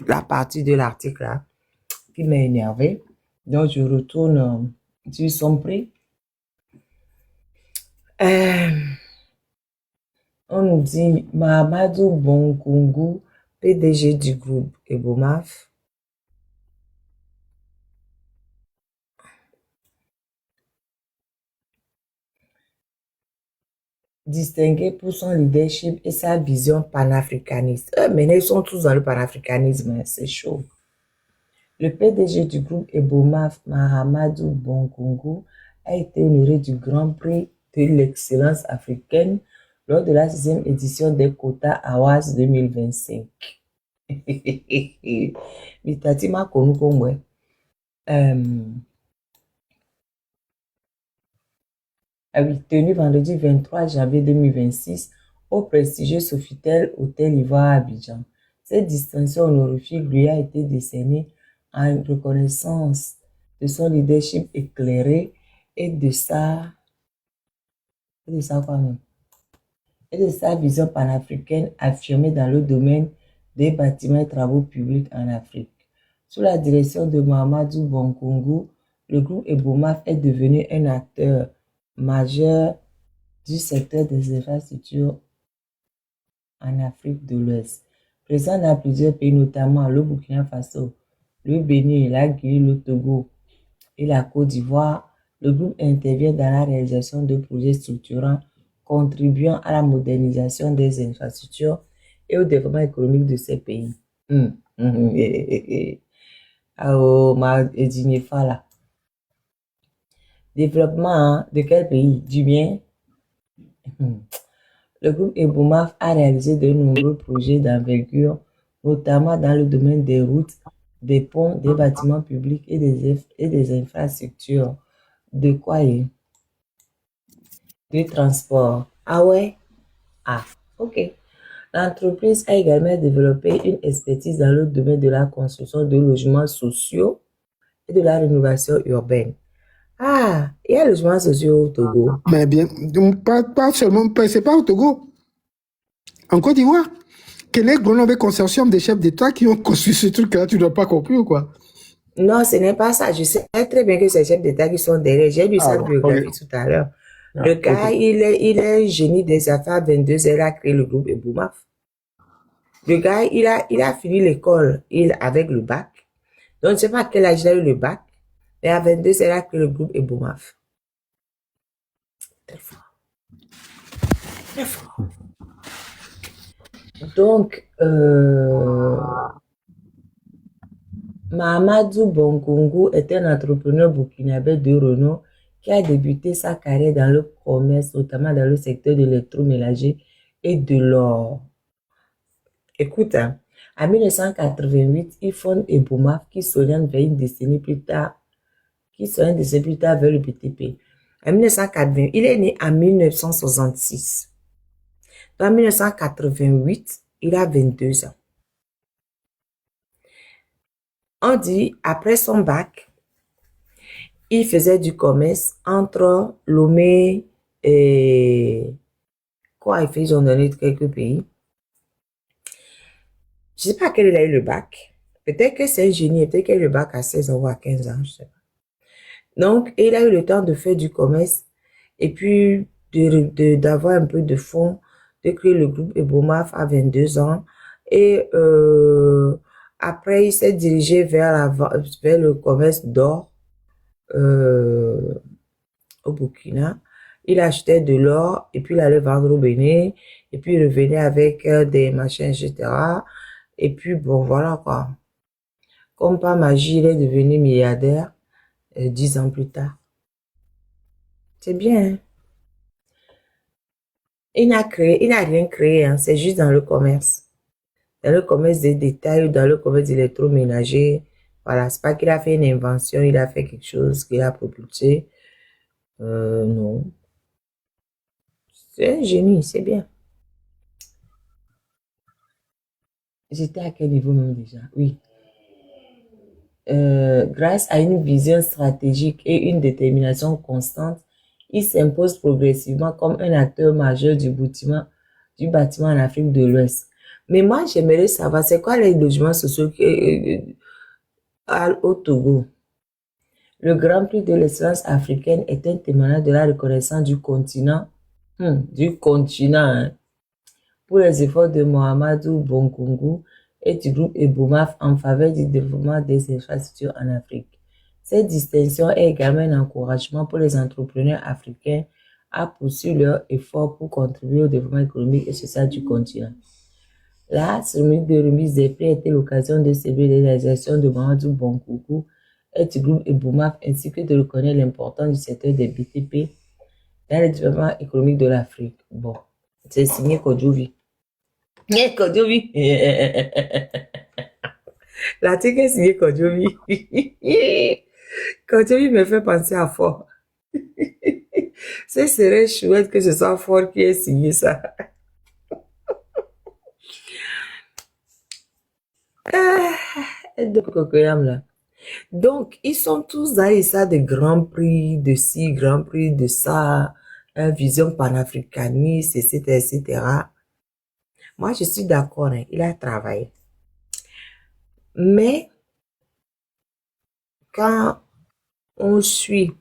la partie de l'article là, qui m'a énervé. Donc, je retourne sur son prix. On nous dit Mahamadou Bonkungu, PDG du groupe Ebomaf, distingué pour son leadership et sa vision panafricaniste. Maintenant, ils sont tous dans le panafricanisme, hein, c'est chaud. Le PDG du groupe Ebomaf, Mahamadou Bonkungu, a été honoré du Grand Prix de l'excellence africaine lors de la 6e édition des Quotas Awards 2025. Mitati m'a connu comme moi. Tenu vendredi 23 janvier 2026 au prestigieux Sofitel Hôtel Ivoire à Abidjan. Cette distinction honorifique lui a été décernée en reconnaissance de son leadership éclairé et de sa vision panafricaine affirmée dans le domaine des bâtiments et travaux publics en Afrique. Sous la direction de Mahamadou Bonkungu, le groupe Ebomaf est devenu un acteur majeur du secteur des infrastructures en Afrique de l'Ouest. Présent dans plusieurs pays, notamment le Burkina Faso, le Bénin, la Guinée, le Togo et la Côte d'Ivoire, le groupe intervient dans la réalisation de projets structurants contribuant à la modernisation des infrastructures et au développement économique de ces pays. Développement de quel pays? Du bien. Le groupe Ebomaf a réalisé de nombreux projets d'envergure, notamment dans le domaine des routes, des ponts, des bâtiments publics et des infrastructures. De quoi est? De transport. Ah ouais? Ah, ok. L'entreprise a également développé une expertise dans le domaine de la construction de logements sociaux et de la rénovation urbaine. Ah, il y a le logement social au Togo. Mais bien, pas seulement, c'est pas au Togo. En Côte d'Ivoire, quel est le grand nombre de consortium des chefs d'État qui ont construit ce truc-là? Tu ne dois pas compris ou quoi? Non, ce n'est pas ça. Je sais très bien que c'est les chefs d'État qui sont derrière. J'ai lu sa biographie tout à l'heure. Le gars, il est génie des affaires 22 heures, il a créé le groupe Ebomaf. Le gars, il a fini l'école avec le bac. Donc, je ne sais pas à quel âge il a eu le bac. Mais à 22 heures, il a créé le groupe Ebomaf. Très fort. Très fort. Donc, Mahamadou Bonkungu est un entrepreneur burkinabé de renom qui a débuté sa carrière dans le commerce, notamment dans le secteur de l'électroménager et de l'or. Écoute, hein, en 1988, il fonde Ebomaf qui s'oriente vers une décennie plus tard, vers le BTP. En 1980, il est né en 1966. En 1988, il a 22 ans. On dit, après son bac, il faisait du commerce entre Lomé et... Quoi, ils ont donné quelques pays. Je ne sais pas à quel il a eu le bac. Peut-être que c'est un génie, peut-être qu'il a eu le bac à 16 ans ou à 15 ans, je ne sais pas. Donc, il a eu le temps de faire du commerce et puis d'avoir un peu de fonds, de créer le groupe Ebomaf à 22 ans. Et après, il s'est dirigé vers le commerce d'or au Burkina. Il achetait de l'or et puis il allait vendre au Bénin et puis il revenait avec des machins, etc. Et puis, bon, voilà quoi. Comme par magie, il est devenu milliardaire 10 ans plus tard. C'est bien, hein? Il n'a rien créé, hein, c'est juste dans le commerce. Dans le commerce des détails ou dans le commerce d'électroménager. Voilà, c'est pas qu'il a fait une invention, il a fait quelque chose qu'il a propulsé. Non. C'est un génie, c'est bien. J'étais à quel niveau même déjà? Oui. Grâce à une vision stratégique et une détermination constante, il s'impose progressivement comme un acteur majeur du bâtiment en Afrique de l'Ouest. Mais moi, j'aimerais savoir, c'est quoi les logements sociaux au Togo? Le Grand Prix de l'excellence africaine est un témoignage de la reconnaissance du continent, hein, pour les efforts de Mohamedou Bongongu et du groupe Ebomaf en faveur du développement des infrastructures en Afrique. Cette distinction est également un encouragement pour les entrepreneurs africains à poursuivre leurs efforts pour contribuer au développement économique et social du continent. La cérémonie de remise des prix était l'occasion de célébrer les réalisations de Mohamedou Bongongu et du groupe Ebomaf ainsi que de reconnaître l'importance du secteur des BTP dans le développement économique de l'Afrique. Bon, c'est signé Kodjovi. Kodjovi. L'article est signé Kodjovi. Kodjovi me fait penser à Fort. Ce serait chouette que ce soit Fort qui ait signé ça. Donc, ils sont tous dans ça de Grand Prix, de ci, Grand Prix, de ça, vision panafricaniste, etc., etc. Moi, je suis d'accord, hein, il a travaillé. Mais, quand on suit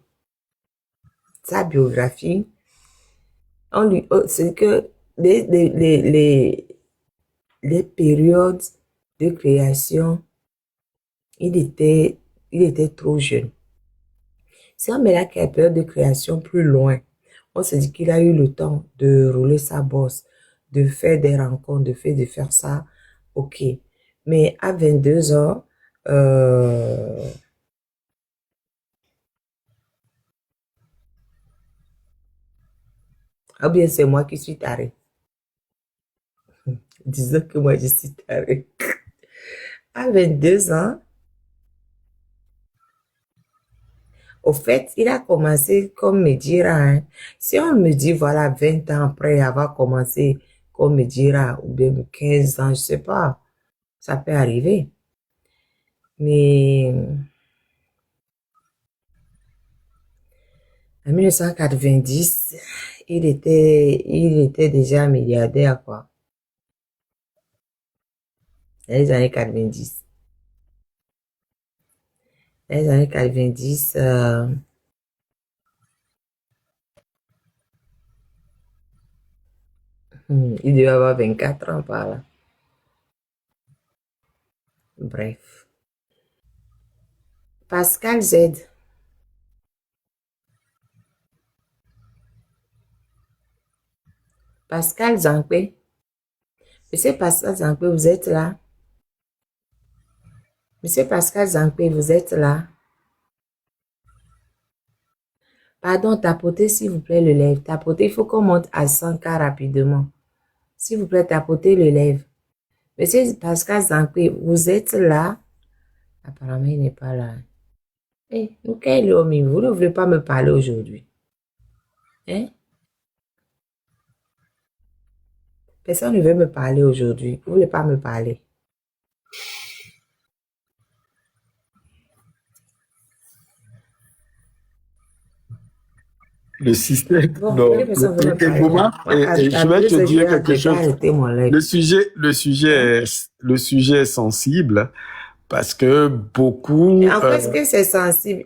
sa biographie, c'est que les périodes de création, il était trop jeune. Si on met la période de création plus loin, on se dit qu'il a eu le temps de rouler sa bosse, de faire des rencontres, de faire ça, ok. Mais à 22 ans, ah bien c'est moi qui suis taré. Disons que moi je suis taré. À 22 ans, au fait, il a commencé comme Medjira. Hein. Si on me dit, voilà, 20 ans après avoir commencé comme Medjira, ou bien 15 ans, je sais pas, ça peut arriver. Mais en 1990, il était déjà milliardaire, quoi. Dans les années 90. Dans les années 90, il devait avoir 24 ans par là. Bref. Pascal Z. Pascal Zankwe. Monsieur Pascal Zankwe, vous êtes là? Monsieur Pascal Zankwe, vous êtes là? Pardon, tapotez s'il vous plaît le lèvre. Tapotez, il faut qu'on monte à 100K rapidement. S'il vous plaît, tapotez le lèvre. Monsieur Pascal Zankwe, vous êtes là? Apparemment, il n'est pas là. Eh, vous ne voulez pas me parler aujourd'hui? Hein? Personne ne veut me parler aujourd'hui. Vous ne voulez pas me parler? Le système, Bon, non. personne veut me parler. Et je vais te dire quelque chose. Le sujet est sensible parce que beaucoup. En fait, que c'est sensible.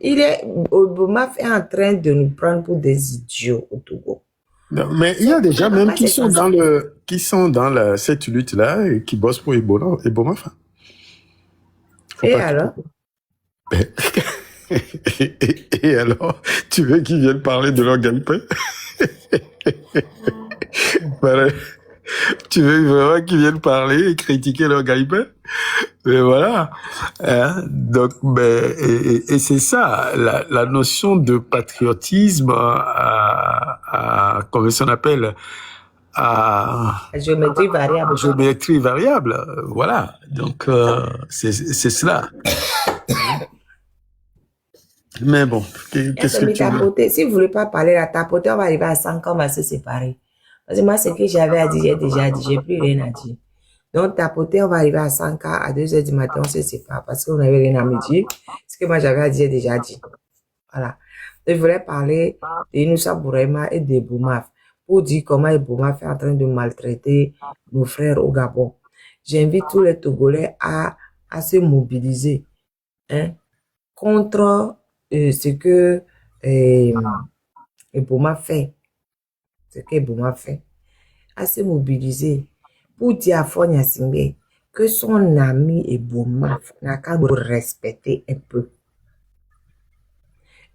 Obama est en train de nous prendre pour des idiots au Togo. Non, mais il y a des gens même qui sont dans cette lutte-là et qui bossent pour Eboma. Et alors? Et alors, tu veux qu'ils viennent parler de leur gagne-pain? Tu veux vraiment qu'ils viennent parler et critiquer leur gagne-pain? Mais voilà. Hein? Donc, et c'est ça, la notion de patriotisme comment ça appelle, à Géométrie variable. géométrie variable. Voilà. Donc, c'est cela. Mais bon, qu'est-ce que tu veux? Si vous voulez pas parler à tapoter, on va arriver à 5 ans, on va se séparer. Parce que moi, ce que j'avais à dire, j'ai déjà dit, j'ai plus rien à dire. Donc, tapoter, on va arriver à 5 ans, à 2 heures du matin, on se sépare parce qu'on n'avait rien à me dire. Ce que moi j'avais à dire, j'ai déjà dit. Voilà. Je voulais parler d'Inoussa Bourema et de Boumaf pour dire comment Boumaf est en train de maltraiter nos frères au Gabon. J'invite tous les Togolais à se mobiliser contre ce que Boumaf fait. Ce que Boumaf fait. À se mobiliser pour dire à Fonya Singé que son ami Boumaf n'a qu'à nous respecter un peu.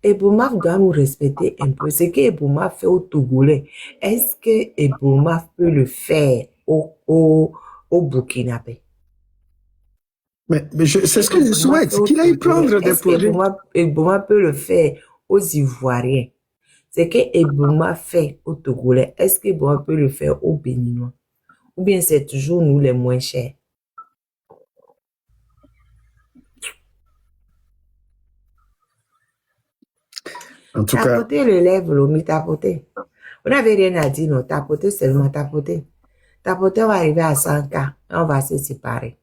Eboumaf doit nous respecter un peu. Ce que Eboumaf fait au Togolais, est-ce que Eboumaf peut le faire au Burkinabé? Mais c'est ce que je souhaite, qu'il aille prendre des projets. Eboumaf peut le faire aux Ivoiriens. Ce que Eboumaf fait au Togolais, est-ce que Eboumaf peut le faire aux Béninois? Ou bien c'est toujours nous les moins chers? En tout cas. Tapoter le lèvre, l'omi, tapoter. On n'avait rien à dire, non. Tapoter seulement, tapoter. Tapoter, on va arriver à 100 cas. On va se séparer.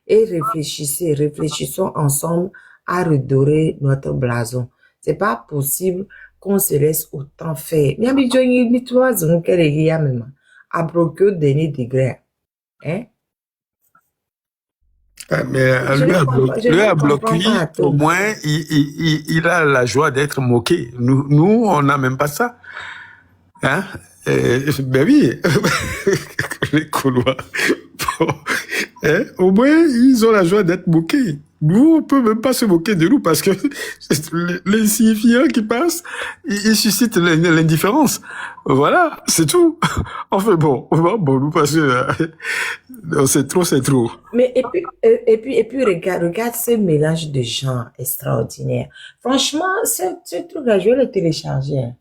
Et réfléchissons ensemble à redorer notre blason. C'est pas possible qu'on se laisse autant faire. Mais mi toi, zon qu'elle est même. À broquer dernier degré. Hein? Mais lui a bloqué, au moins, il a la joie d'être moqué. Nous, on n'a même pas ça. Hein? Ben oui, les Gaulois. Bon, hein? Au moins, ils ont la joie d'être moqués. Nous, on peut même pas se moquer de nous parce que les signifiants qui passent, ils suscitent l'indifférence. Voilà, c'est tout. Enfin bon, nous parce que c'est trop. Mais et puis regarde ce mélange de gens extraordinaire. Franchement, ce truc-là, je vais le télécharger. Hein.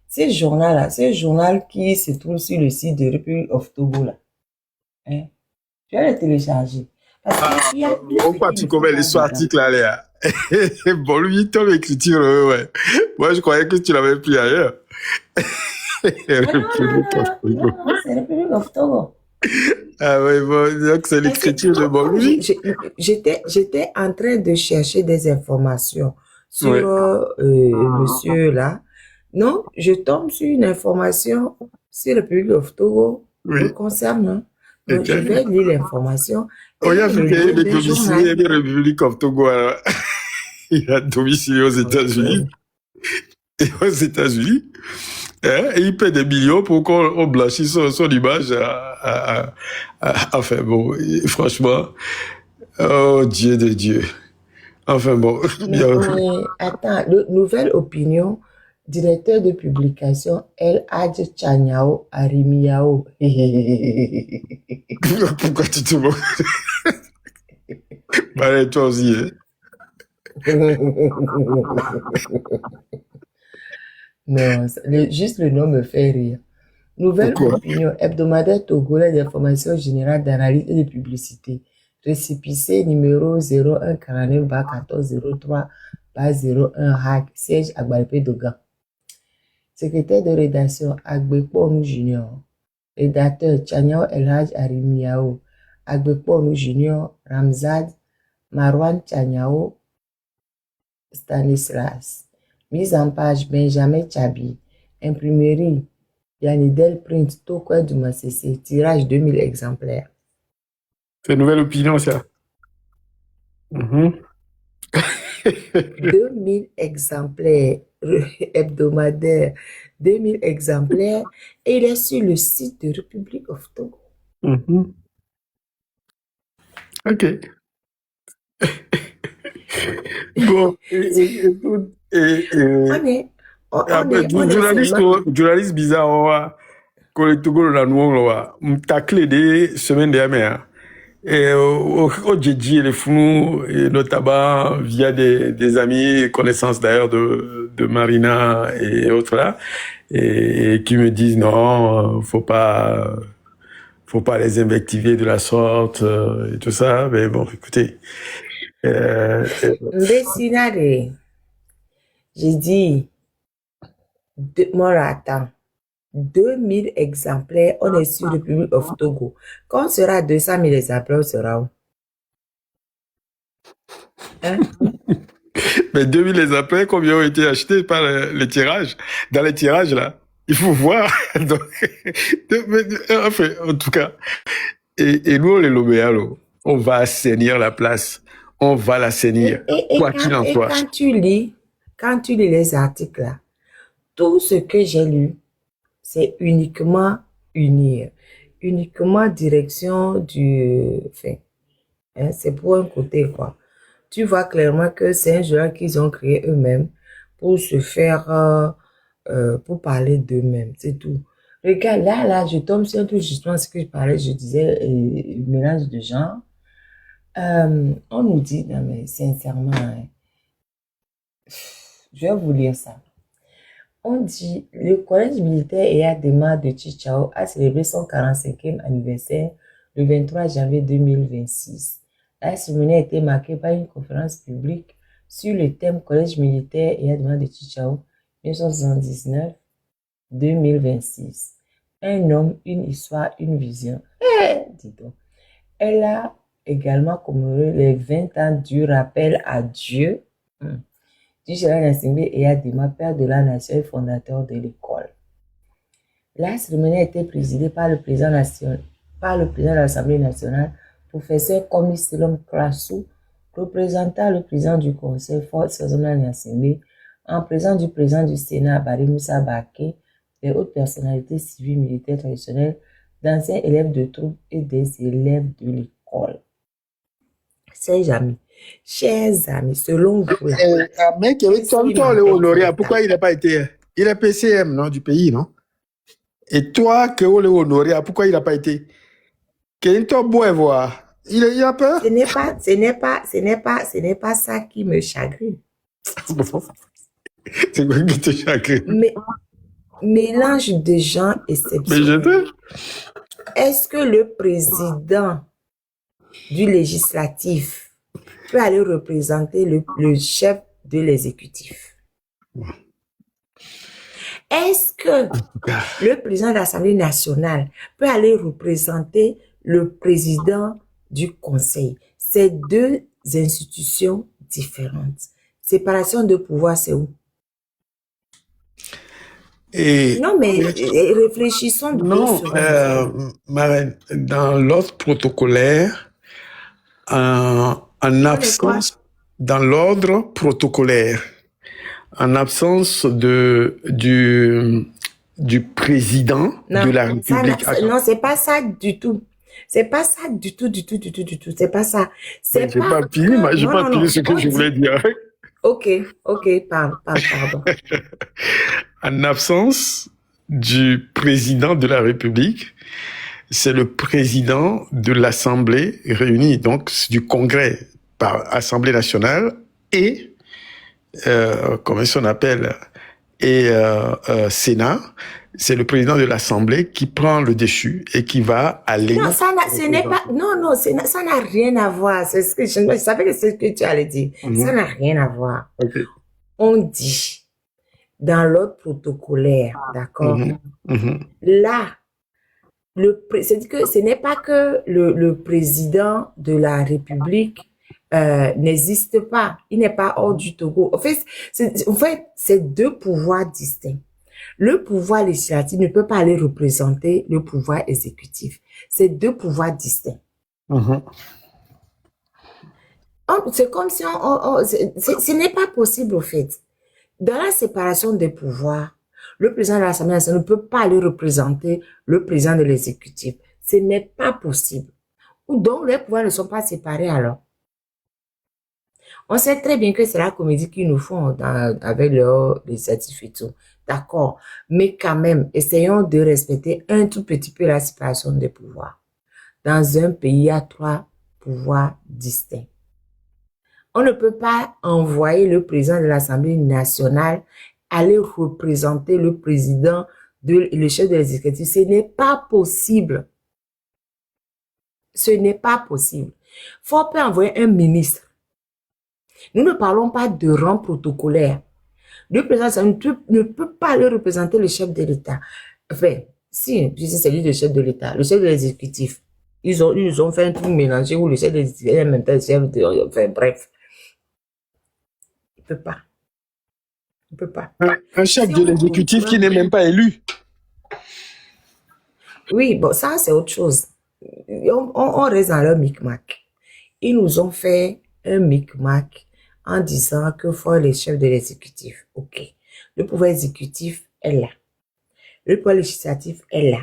Ce journal-là, c'est un journal qui se trouve sur le site de Republic of Togo là. Hein? Je vais le télécharger. Parce qu'il y a pourquoi tu commets les articles là, Léa? Bon, lui, ton écriture, ouais. Moi, je croyais que tu l'avais pris ailleurs. Non, c'est Republic of Togo. Ah oui, bon, donc c'est l'écriture de bon lui. J'étais en train de chercher des informations sur monsieur là. Non, je tombe sur une information sur le Republic of Togo me concernant. Donc, je vais lire l'information. On a vu qu'il y a des domiciliés de République of Togo. Il a domicilié aux États-Unis. Et aux États-Unis, et il paie des millions pour qu'on blanchisse son image. Enfin bon, franchement, oh Dieu de Dieu. Enfin bon. Mais attends, nouvelle opinion. Directeur de publication, El Hadj Chanyao Arimiao. Pourquoi tu te moques? Bah, toi aussi, hein? Non, juste le nom me fait rire. Nouvelle opinion hebdomadaire togolais d'information générale, d'analyse et de publicité. Récépissé numéro 0149-1403-01 Hack, siège à Gualpé Dogan. Secrétaire de rédaction, Agbekponu Junior. Rédacteur, Chanyao El Hadj Arimiao. Agbekponu Junior, Ramzad, Marwan Chanyao, Stanislas. Mise en page, Benjamin Chabi. Imprimerie, Yanidel Print, Tokwe du Massessé. Tirage 2000 exemplaires. C'est une nouvelle opinion, ça. 2000 exemplaires hebdomadaires, 2000 exemplaires, et il est sur le site de Republic of Togo. Ok. Bon, journaliste bizarre, le Togo la noua m'tacle des semaines dernières. Et au Djedji, les fous, et notamment via des amis, connaissances d'ailleurs de Marina et autres là, et qui me disent non, faut pas les invectiver de la sorte et tout ça. Mais bon, écoutez. Mbessinade, j'ai dit, moi, attends. 2000 exemplaires, on est sur le public of Togo. Quand on sera à 200 000 exemplaires, on sera où? Hein? Mais 2000 exemplaires, combien ont été achetés par les tirages? Dans les tirages, là, il faut voir. Donc, enfin, en tout cas, et nous, les Lobéalos, on va assainir la place. On va l'assainir, quoi qu'il en soit. Quand tu lis les articles, là, tout ce que j'ai lu, c'est uniquement unir, uniquement direction du... Enfin, hein, c'est pour un côté, quoi. Tu vois clairement que c'est un journal qu'ils ont créé eux-mêmes pour se faire... pour parler d'eux-mêmes, c'est tout. Regarde, là, je tombe sur tout justement ce que je parlais, je disais, mélange de genres. On nous dit, non mais sincèrement, hein, je vais vous lire ça. On dit, le collège militaire Eyadema de Chichao a célébré son 45e anniversaire le 23 janvier 2026. La cérémonie a été marquée par une conférence publique sur le thème collège militaire Eyadema de Chichao 1979-2026. Un homme, une histoire, une vision. Dis donc. Elle a également commémoré les 20 ans du rappel à Dieu du général Nassimbe Eyadema, père de la nation et fondateur de l'école. La cérémonie a été présidée par le président de l'Assemblée nationale, professeur Komi Selom Krassou, représentant le président du conseil Fort Sazona Nassimbe, en présence du président du Sénat Barry Moussa Baké, des hautes personnalités civiles, militaires traditionnelles, d'anciens élèves de troupes et des élèves de l'école. Chers amis, selon vous là. Un mec qui avait tonton le honoré, pourquoi il n'a pas été? Il est PCM, non, du pays, non? Et toi, que le honoré, pourquoi il n'a pas été? Qu'il t'a beau voir. Il a peur? Ce n'est pas ça qui me chagrine. C'est quoi qui te chagrine? Mais mélange de gens exceptionnels. Mais est-ce que le président du législatif peut aller représenter le chef de l'exécutif? Est-ce que le président de l'Assemblée nationale peut aller représenter le président du conseil? C'est deux institutions différentes. Séparation de pouvoir, c'est où? Non, mais réfléchissons. Non, Marraine, dans l'ordre protocolaire, en absence, dans l'ordre protocolaire, en absence du président de la République. Non, c'est pas ça du tout. C'est pas ça du tout. C'est pas ça. J'ai pas fini ce que je voulais dire. Ok, pardon. En absence du président de la République, c'est le président de l'Assemblée réunie, donc du Congrès par Assemblée nationale et, comment on appelle, et Sénat. C'est le président de l'Assemblée qui prend le dessus et qui va aller... Non, ça n'a rien à voir. C'est ce que je savais que c'est ce que tu allais dire. Ça n'a rien à voir. Okay. On dit, dans l'ordre protocolaire, d'accord? Là, c'est-à-dire que ce n'est pas que le président de la République n'existe pas. Il n'est pas hors du Togo. En fait, c'est deux pouvoirs distincts. Le pouvoir législatif ne peut pas aller représenter le pouvoir exécutif. C'est deux pouvoirs distincts. C'est comme si ce n'est pas possible, au fait. Dans la séparation des pouvoirs, le président de l'Assemblée nationale ne peut pas aller représenter le président de l'exécutif. Ce n'est pas possible. Donc, les pouvoirs ne sont pas séparés alors. On sait très bien que c'est la comédie qu'ils nous font avec leurs législatifs et tout. D'accord. Mais quand même, essayons de respecter un tout petit peu la séparation des pouvoirs. Dans un pays, il y a 3 pouvoirs distincts. On ne peut pas envoyer le président de l'Assemblée nationale aller représenter le président, le chef de l'exécutif. Ce n'est pas possible. Ce n'est pas possible. Faut pas envoyer un ministre. Nous ne parlons pas de rang protocolaire. Le président ne peut pas aller représenter le chef de l'État. Enfin, si c'est lui le chef de l'État, le chef de l'exécutif, ils ont fait un truc mélangé où le chef de l'exécutif est en même temps le chef de... Enfin, bref. Il ne peut pas. Il ne peut pas. Un chef de l'exécutif qui n'est même pas élu. Oui, bon, ça, c'est autre chose. On reste dans leur micmac. Ils nous ont fait un micmac en disant que faut les chefs de l'exécutif. OK. Le pouvoir exécutif est là. Le pouvoir législatif est là.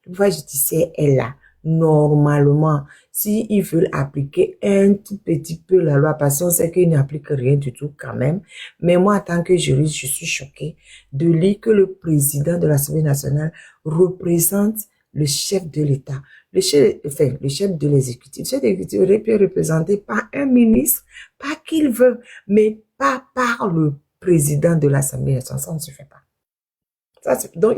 Le pouvoir judiciaire est là. Normalement, s'ils veulent appliquer un tout petit peu la loi, parce qu'on sait qu'ils n'appliquent rien du tout quand même, mais moi, en tant que juriste, je suis choquée de lire que le président de l'Assemblée nationale représente le chef de l'État. Le chef de l'exécutif. Le chef de l'exécutif aurait pu représenté par un ministre, pas qu'il veut, mais pas par le président de l'Assemblée nationale. Ça ne se fait pas. Donc,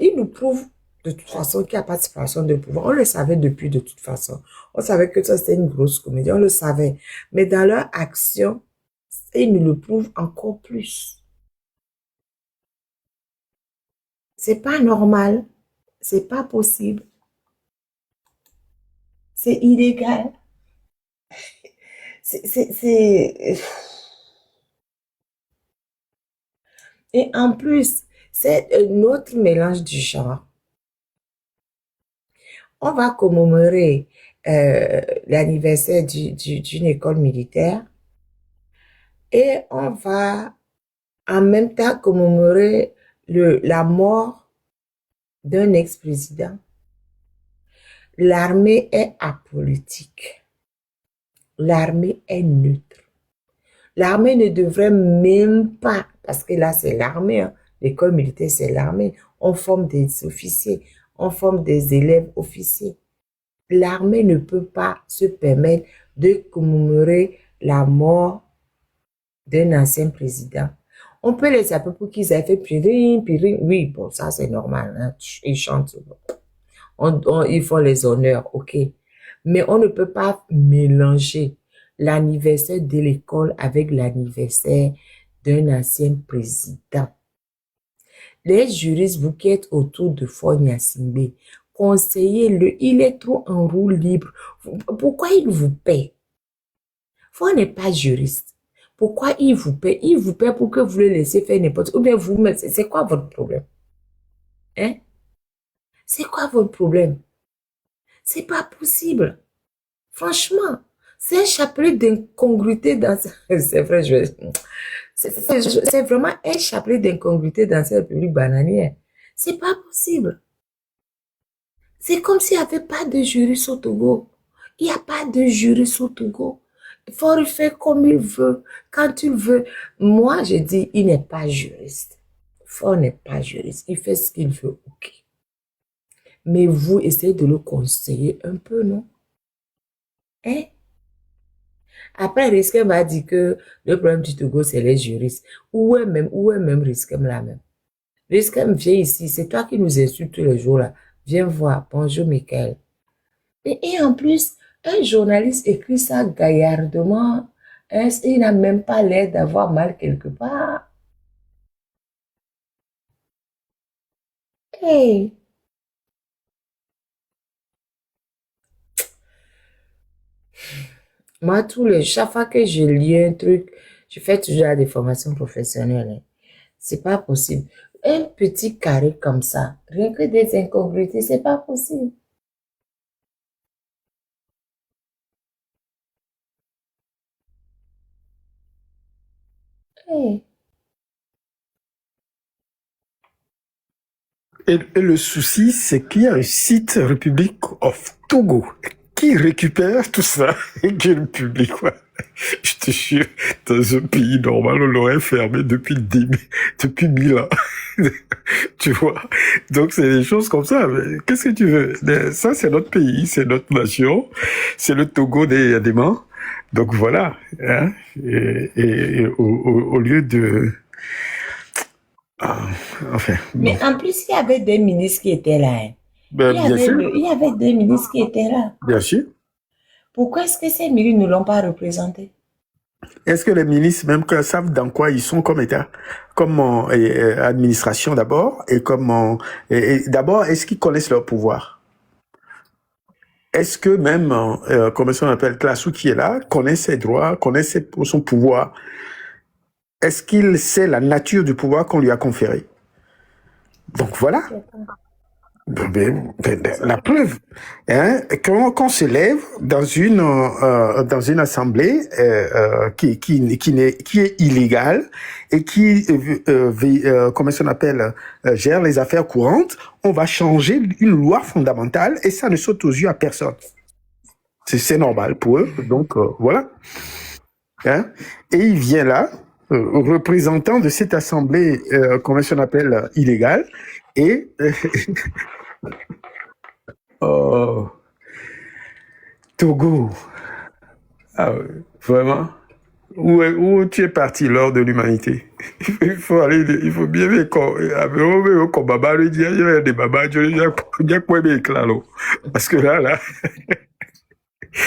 il nous prouve de toute façon qu'il n'y a pas de séparation de pouvoir. On le savait depuis de toute façon. On savait que ça, c'était une grosse comédie. On le savait. Mais dans leur action, ils nous le prouvent encore plus. C'est pas normal. C'est pas possible. C'est illégal. Et en plus, c'est un autre mélange du genre. On va commémorer l'anniversaire d'une école militaire et on va en même temps commémorer la mort d'un ex-président. L'armée est apolitique. L'armée est neutre. L'armée ne devrait même pas, parce que là c'est l'armée, hein, l'école militaire c'est l'armée, on forme des officiers, on forme des élèves officiers. L'armée ne peut pas se permettre de commémorer la mort d'un ancien président. On peut les appeler pour qu'ils aient fait piring, piring. Oui, bon, ça c'est normal. Hein. Ils chantent. Ils font les honneurs, ok. Mais on ne peut pas mélanger l'anniversaire de l'école avec l'anniversaire d'un ancien président. Les juristes, vous qui êtes autour de Faure Gnassingbé, conseillez-le, il est trop en roue libre. Pourquoi il vous paie? Faure n'est pas juriste. Pourquoi il vous paie? Il vous paie pour que vous le laissez faire n'importe quoi. Ou bien vous, c'est quoi votre problème? Hein? C'est quoi votre problème? C'est pas possible. Franchement, c'est un chapelet d'incongruité dans... C'est vrai, c'est vraiment un chapelet d'incongruité dans cette république bananière. C'est pas possible. C'est comme s'il n'y avait pas de juriste au Togo. Il n'y a pas de juriste au Togo. Il faut le faire comme il veut, quand il veut. Moi, je dis, il n'est pas juriste. Faure n'est pas juriste. Il fait ce qu'il veut, ok. Mais vous, essayez de le conseiller un peu, non? Hein? Après, Riskem va dire que le problème du Togo, c'est les juristes. Où est même Riskem là même? Riskem, viens ici. C'est toi qui nous insultes tous les jours là. Viens voir. Bonjour, Michael. Et en plus, un journaliste écrit ça gaillardement. Il n'a même pas l'air d'avoir mal quelque part. Hey! Moi, chaque fois que je lis un truc, je fais toujours des formations professionnelles. Hein. C'est pas possible. Un petit carré comme ça, rien que des incongruités, c'est pas possible. Hey. Et le souci, c'est qu'il y a un site Republic of Togo. qui récupère tout ça et qui le publie, quoi. Je te jure, dans un pays normal, on l'aurait fermé depuis le début, depuis 1000 ans. Tu vois? Donc, c'est des choses comme ça. Mais qu'est-ce que tu veux? Ça, c'est notre pays, c'est notre nation, c'est le Togo des mains. Donc, voilà. Hein? Et au lieu de... enfin, Mais bon. en plus, il y avait des ministres qui étaient là. Hein. Ben, bien sûr, Il y avait des ministres qui étaient là. bien sûr. Pourquoi est-ce que ces ministres ne l'ont pas représenté? Est-ce que les ministres même savent dans quoi ils sont comme État, comme administration d'abord, et comme d'abord, est-ce qu'ils connaissent leur pouvoir? Est-ce que même, comme on appelle, Classou qui est là, connaît ses droits, connaît son pouvoir? Est-ce qu'il sait la nature du pouvoir qu'on lui a conféré? Donc voilà. La preuve, hein, quand on se lève dans une assemblée qui est illégale et qui comment on appelle gère les affaires courantes, on va changer une loi fondamentale et ça ne saute aux yeux à personne. C'est normal pour eux, donc voilà. Hein? Et il vient là, représentant de cette assemblée, comment on appelle illégale, et oh, Togo, vraiment, où tu es parti lors de l'humanité? Il faut bien ver quand Baba lui dit, il y a des babas, il y a quoi de éclat, parce que là,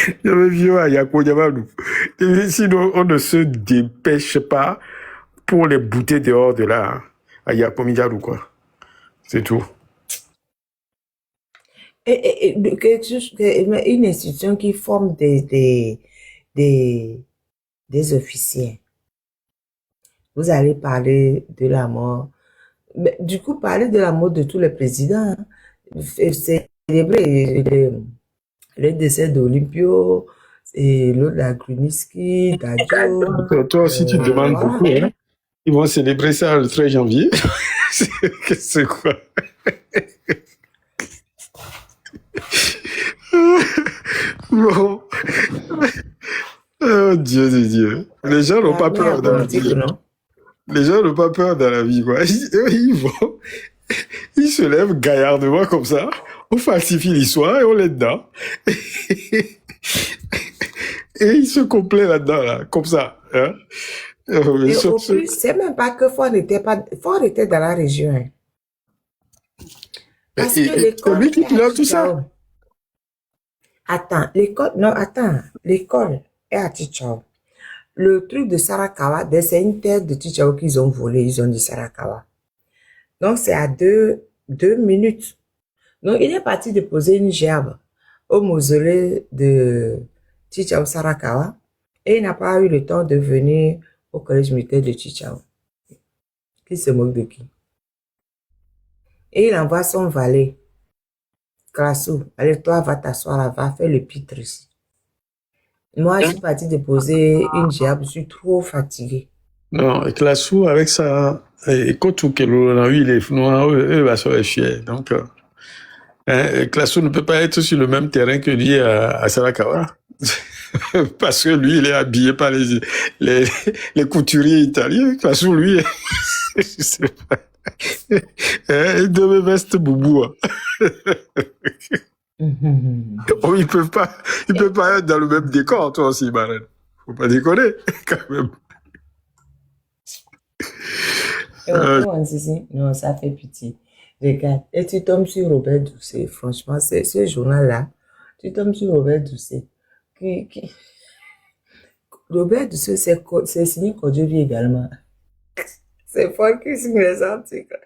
il y avait vieux à Yako Yamadou. Sinon, on ne se dépêche pas pour les bouter dehors de là, à Yako Midjarou, quoi. C'est tout. Une institution qui forme des officiers. Vous allez parler de la mort. Mais, du coup, parler de la mort de tous les présidents. Hein. Célébrer le décès d'Olympio, et l'autre, la Gruniski, Dadjo. Toi aussi, tu te demandes beaucoup, hein? Ils vont célébrer ça le 13 janvier. C'est quoi? Bon. Oh, Dieu de Dieu. Les gens n'ont pas peur dans la vie. Les gens n'ont pas peur dans la vie, quoi. Ils se lèvent gaillardement comme ça. On falsifie l'histoire et on l'est dedans. Et ils se complaient là-dedans, là, comme ça. Hein? Et au plus, c'est même pas que Ford était dans la région. Hein. Parce que l'école. Lui qui pilote tout ça. Attends, l'école est à Tichao. Le truc de Sarakawa, c'est une terre de Tichao qu'ils ont volé, ils ont dit Sarakawa. Donc, c'est à 2 minutes. Donc, il est parti déposer une gerbe au mausolée de Tichao Sarakawa et il n'a pas eu le temps de venir au collège militaire de Tichao. Qui se moque de qui? Et il envoie son valet, Classou, allez, toi, va t'asseoir là, va faire le pitre ici. Moi, je suis parti déposer une gerbe, je suis trop fatiguée. Non, Classou, avec ça, et quand tout on a eu les noirs, eux, va se fier. Donc, Classou ne peut pas être sur le même terrain que lui à Sarakawa. Parce que lui, il est habillé par les couturiers italiens. Classou, lui, je sais pas. Il devait veste boubou. Oh, il peut pas être dans le même décor, toi aussi, Marine. Faut pas déconner, quand même. Non, ça fait pitié. Regarde, et tu tombes sur Robert Doucet. Franchement, c'est ce journal-là. Tu tombes sur Robert Doucet. Robert Doucet, c'est signé Kodjovi également. C'est fort qui signe les articles.